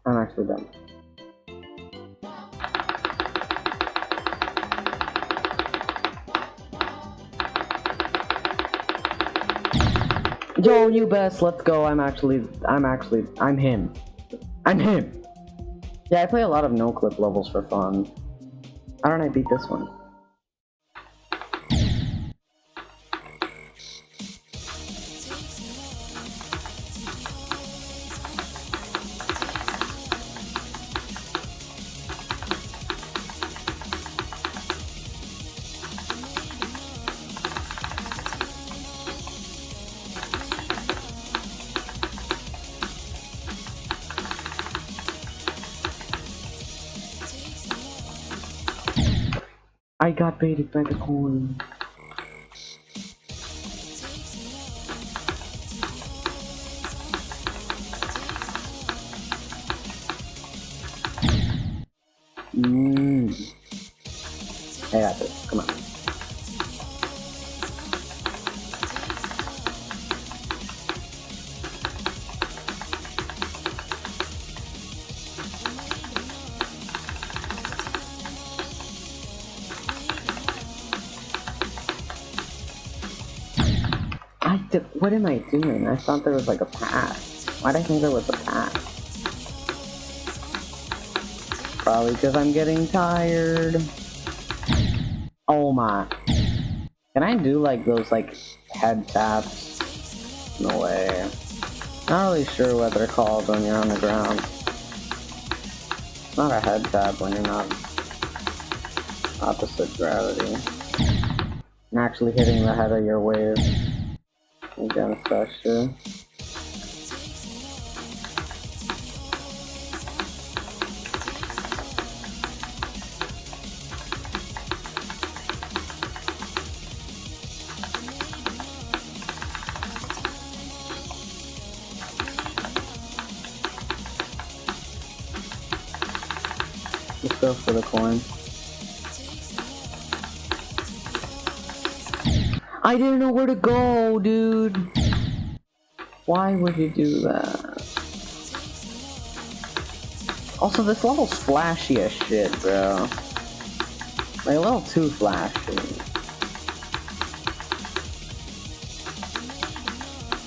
I'm actually done. Yo, you best, let's go. I'm him. I'm him. Yeah, I play a lot of no-clip levels for fun. How don't I beat this one? I got baited by the coin. I got this. Come on. What am I doing? I thought there was like a path. Why'd I think there was a path? Probably because I'm getting tired. Oh my. Can I do like those like head taps? No way. Not really sure what they're called when you're on the ground. It's not a head tap when you're not opposite gravity. I'm actually hitting the head of your wave. Against that shit. Let's go for the coin. I didn't know where to go, dude. Why would you do that? Also, this level's flashy as shit, bro. Like, a little too flashy.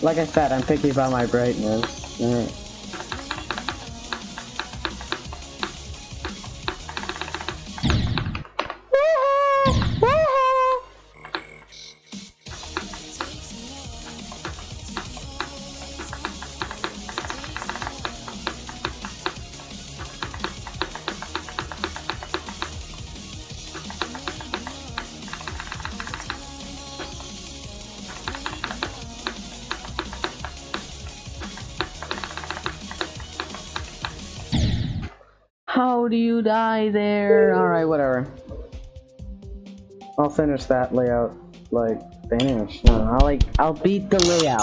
Like I said, I'm picky about my brightness. How do you die there? Alright, whatever. I'll finish that layout, like, finish. No, I'll beat the layout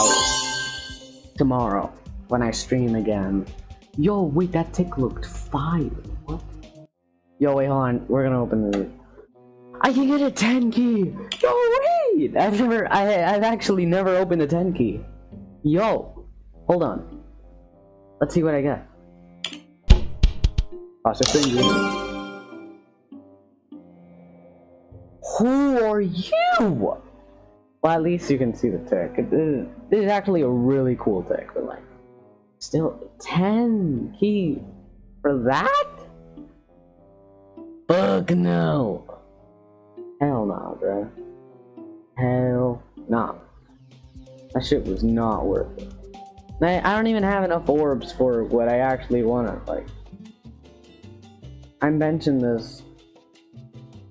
tomorrow when I stream again. Yo, wait, that tick looked fire. What? Yo, wait, hold on. We're gonna open the... I can get a 10 key! Yo, wait! I've actually never opened a 10 key. Yo! Hold on. Let's see what I get. Who are you? Well, at least you can see the tick. This is actually a really cool tick, but like, still 10 key for that? Fuck no. Hell nah, bro. Hell nah. That shit was not worth it. I don't even have enough orbs for what I actually wanted. Like, I mentioned this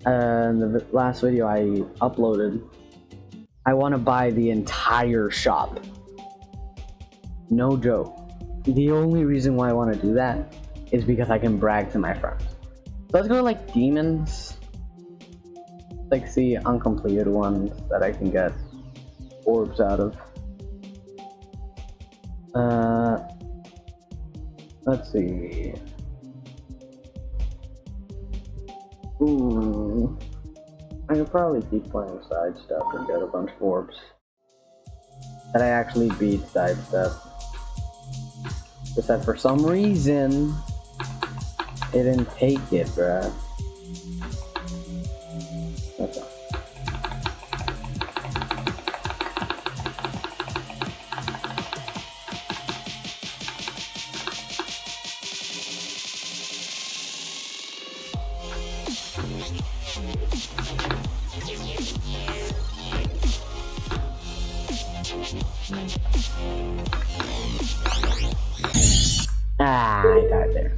in the last video I uploaded. I want to buy the entire shop. No joke. The only reason why I want to do that is because I can brag to my friends. So let's go to like demons. Like see uncompleted ones that I can get orbs out of. Let's see. I could probably keep playing side stuff and get a bunch of orbs. That I actually beat side stuff. Just that for some reason, it didn't take it, bruh. That's all. Ah, I died there.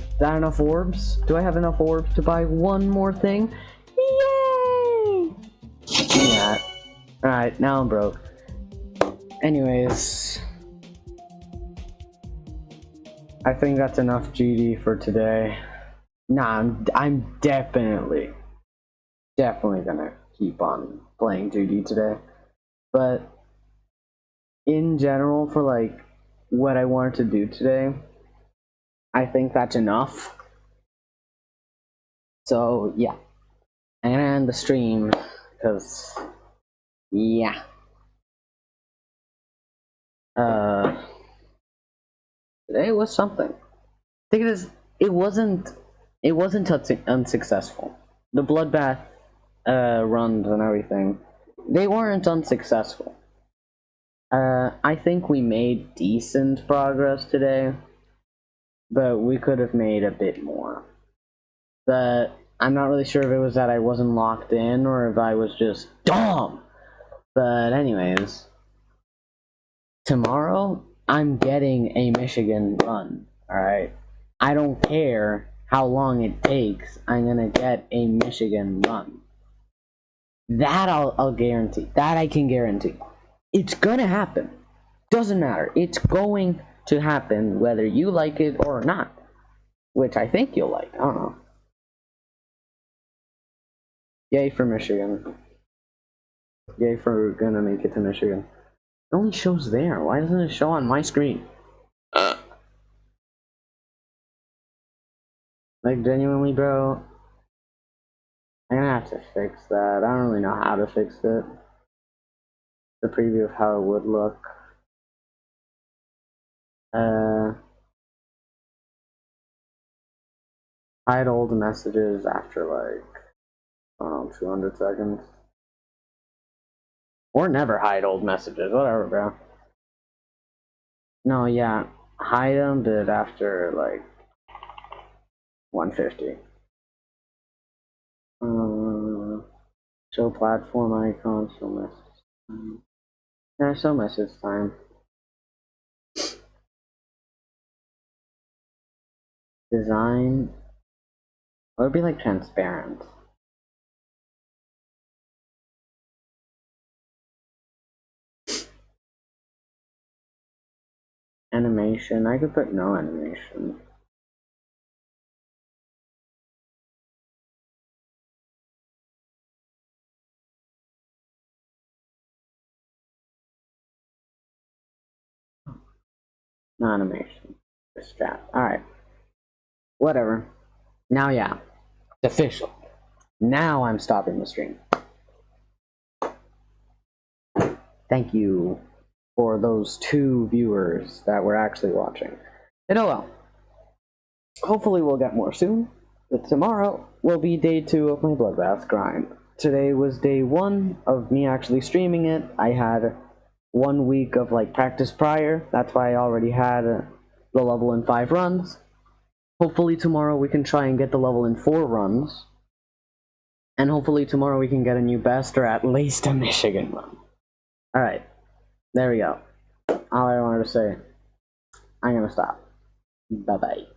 Is that enough orbs? Do I have enough orbs to buy one more thing? Yay! Yeah. Alright, now I'm broke. Anyways. I think that's enough GD for today. Nah, I'm definitely gonna keep on playing GD today. But in general, for like what I wanted to do today, I think that's enough. So yeah, I'm gonna end the stream because yeah. Today was something. The thing is, it wasn't unsuccessful. The Bloodbath runs and everything, they weren't unsuccessful. I think we made decent progress today, but we could have made a bit more. But I'm not really sure if it was that I wasn't locked in or if I was just dumb. But anyways, tomorrow I'm getting a Michigan run, alright? I don't care how long it takes, I'm gonna get a Michigan run. That I'll guarantee. That I can guarantee. It's gonna happen. Doesn't matter. It's going to happen whether you like it or not. Which I think you'll like. I don't know. Yay for Michigan. Yay for gonna make it to Michigan. It only shows there. Why doesn't it show on my screen? Like, genuinely, bro. I'm gonna have to fix that. I don't really know how to fix it. The preview of how it would look. Hide old messages after like, I don't know, 200 seconds. Or never hide old messages, whatever, bro. No, yeah, hide them, but after like 150. Show platform icon, show message time. Yeah, show message time. Design. It would be like transparent. Animation. I could put no animation. animation. This chat. Alright. Whatever. Now, yeah. It's official. Now I'm stopping the stream. Thank you for those 2 viewers that were actually watching. And oh well. Hopefully we'll get more soon. But tomorrow will be day 2 of my Bloodbath grind. Today was day 1 of me actually streaming it. I had 1 week of like practice prior. That's why I already had the level in 5 runs. Hopefully tomorrow we can try and get the level in 4 runs. And hopefully tomorrow we can get a new best or at least a Michigan run. Alright. There we go. All I wanted to say. I'm gonna stop. Bye-bye.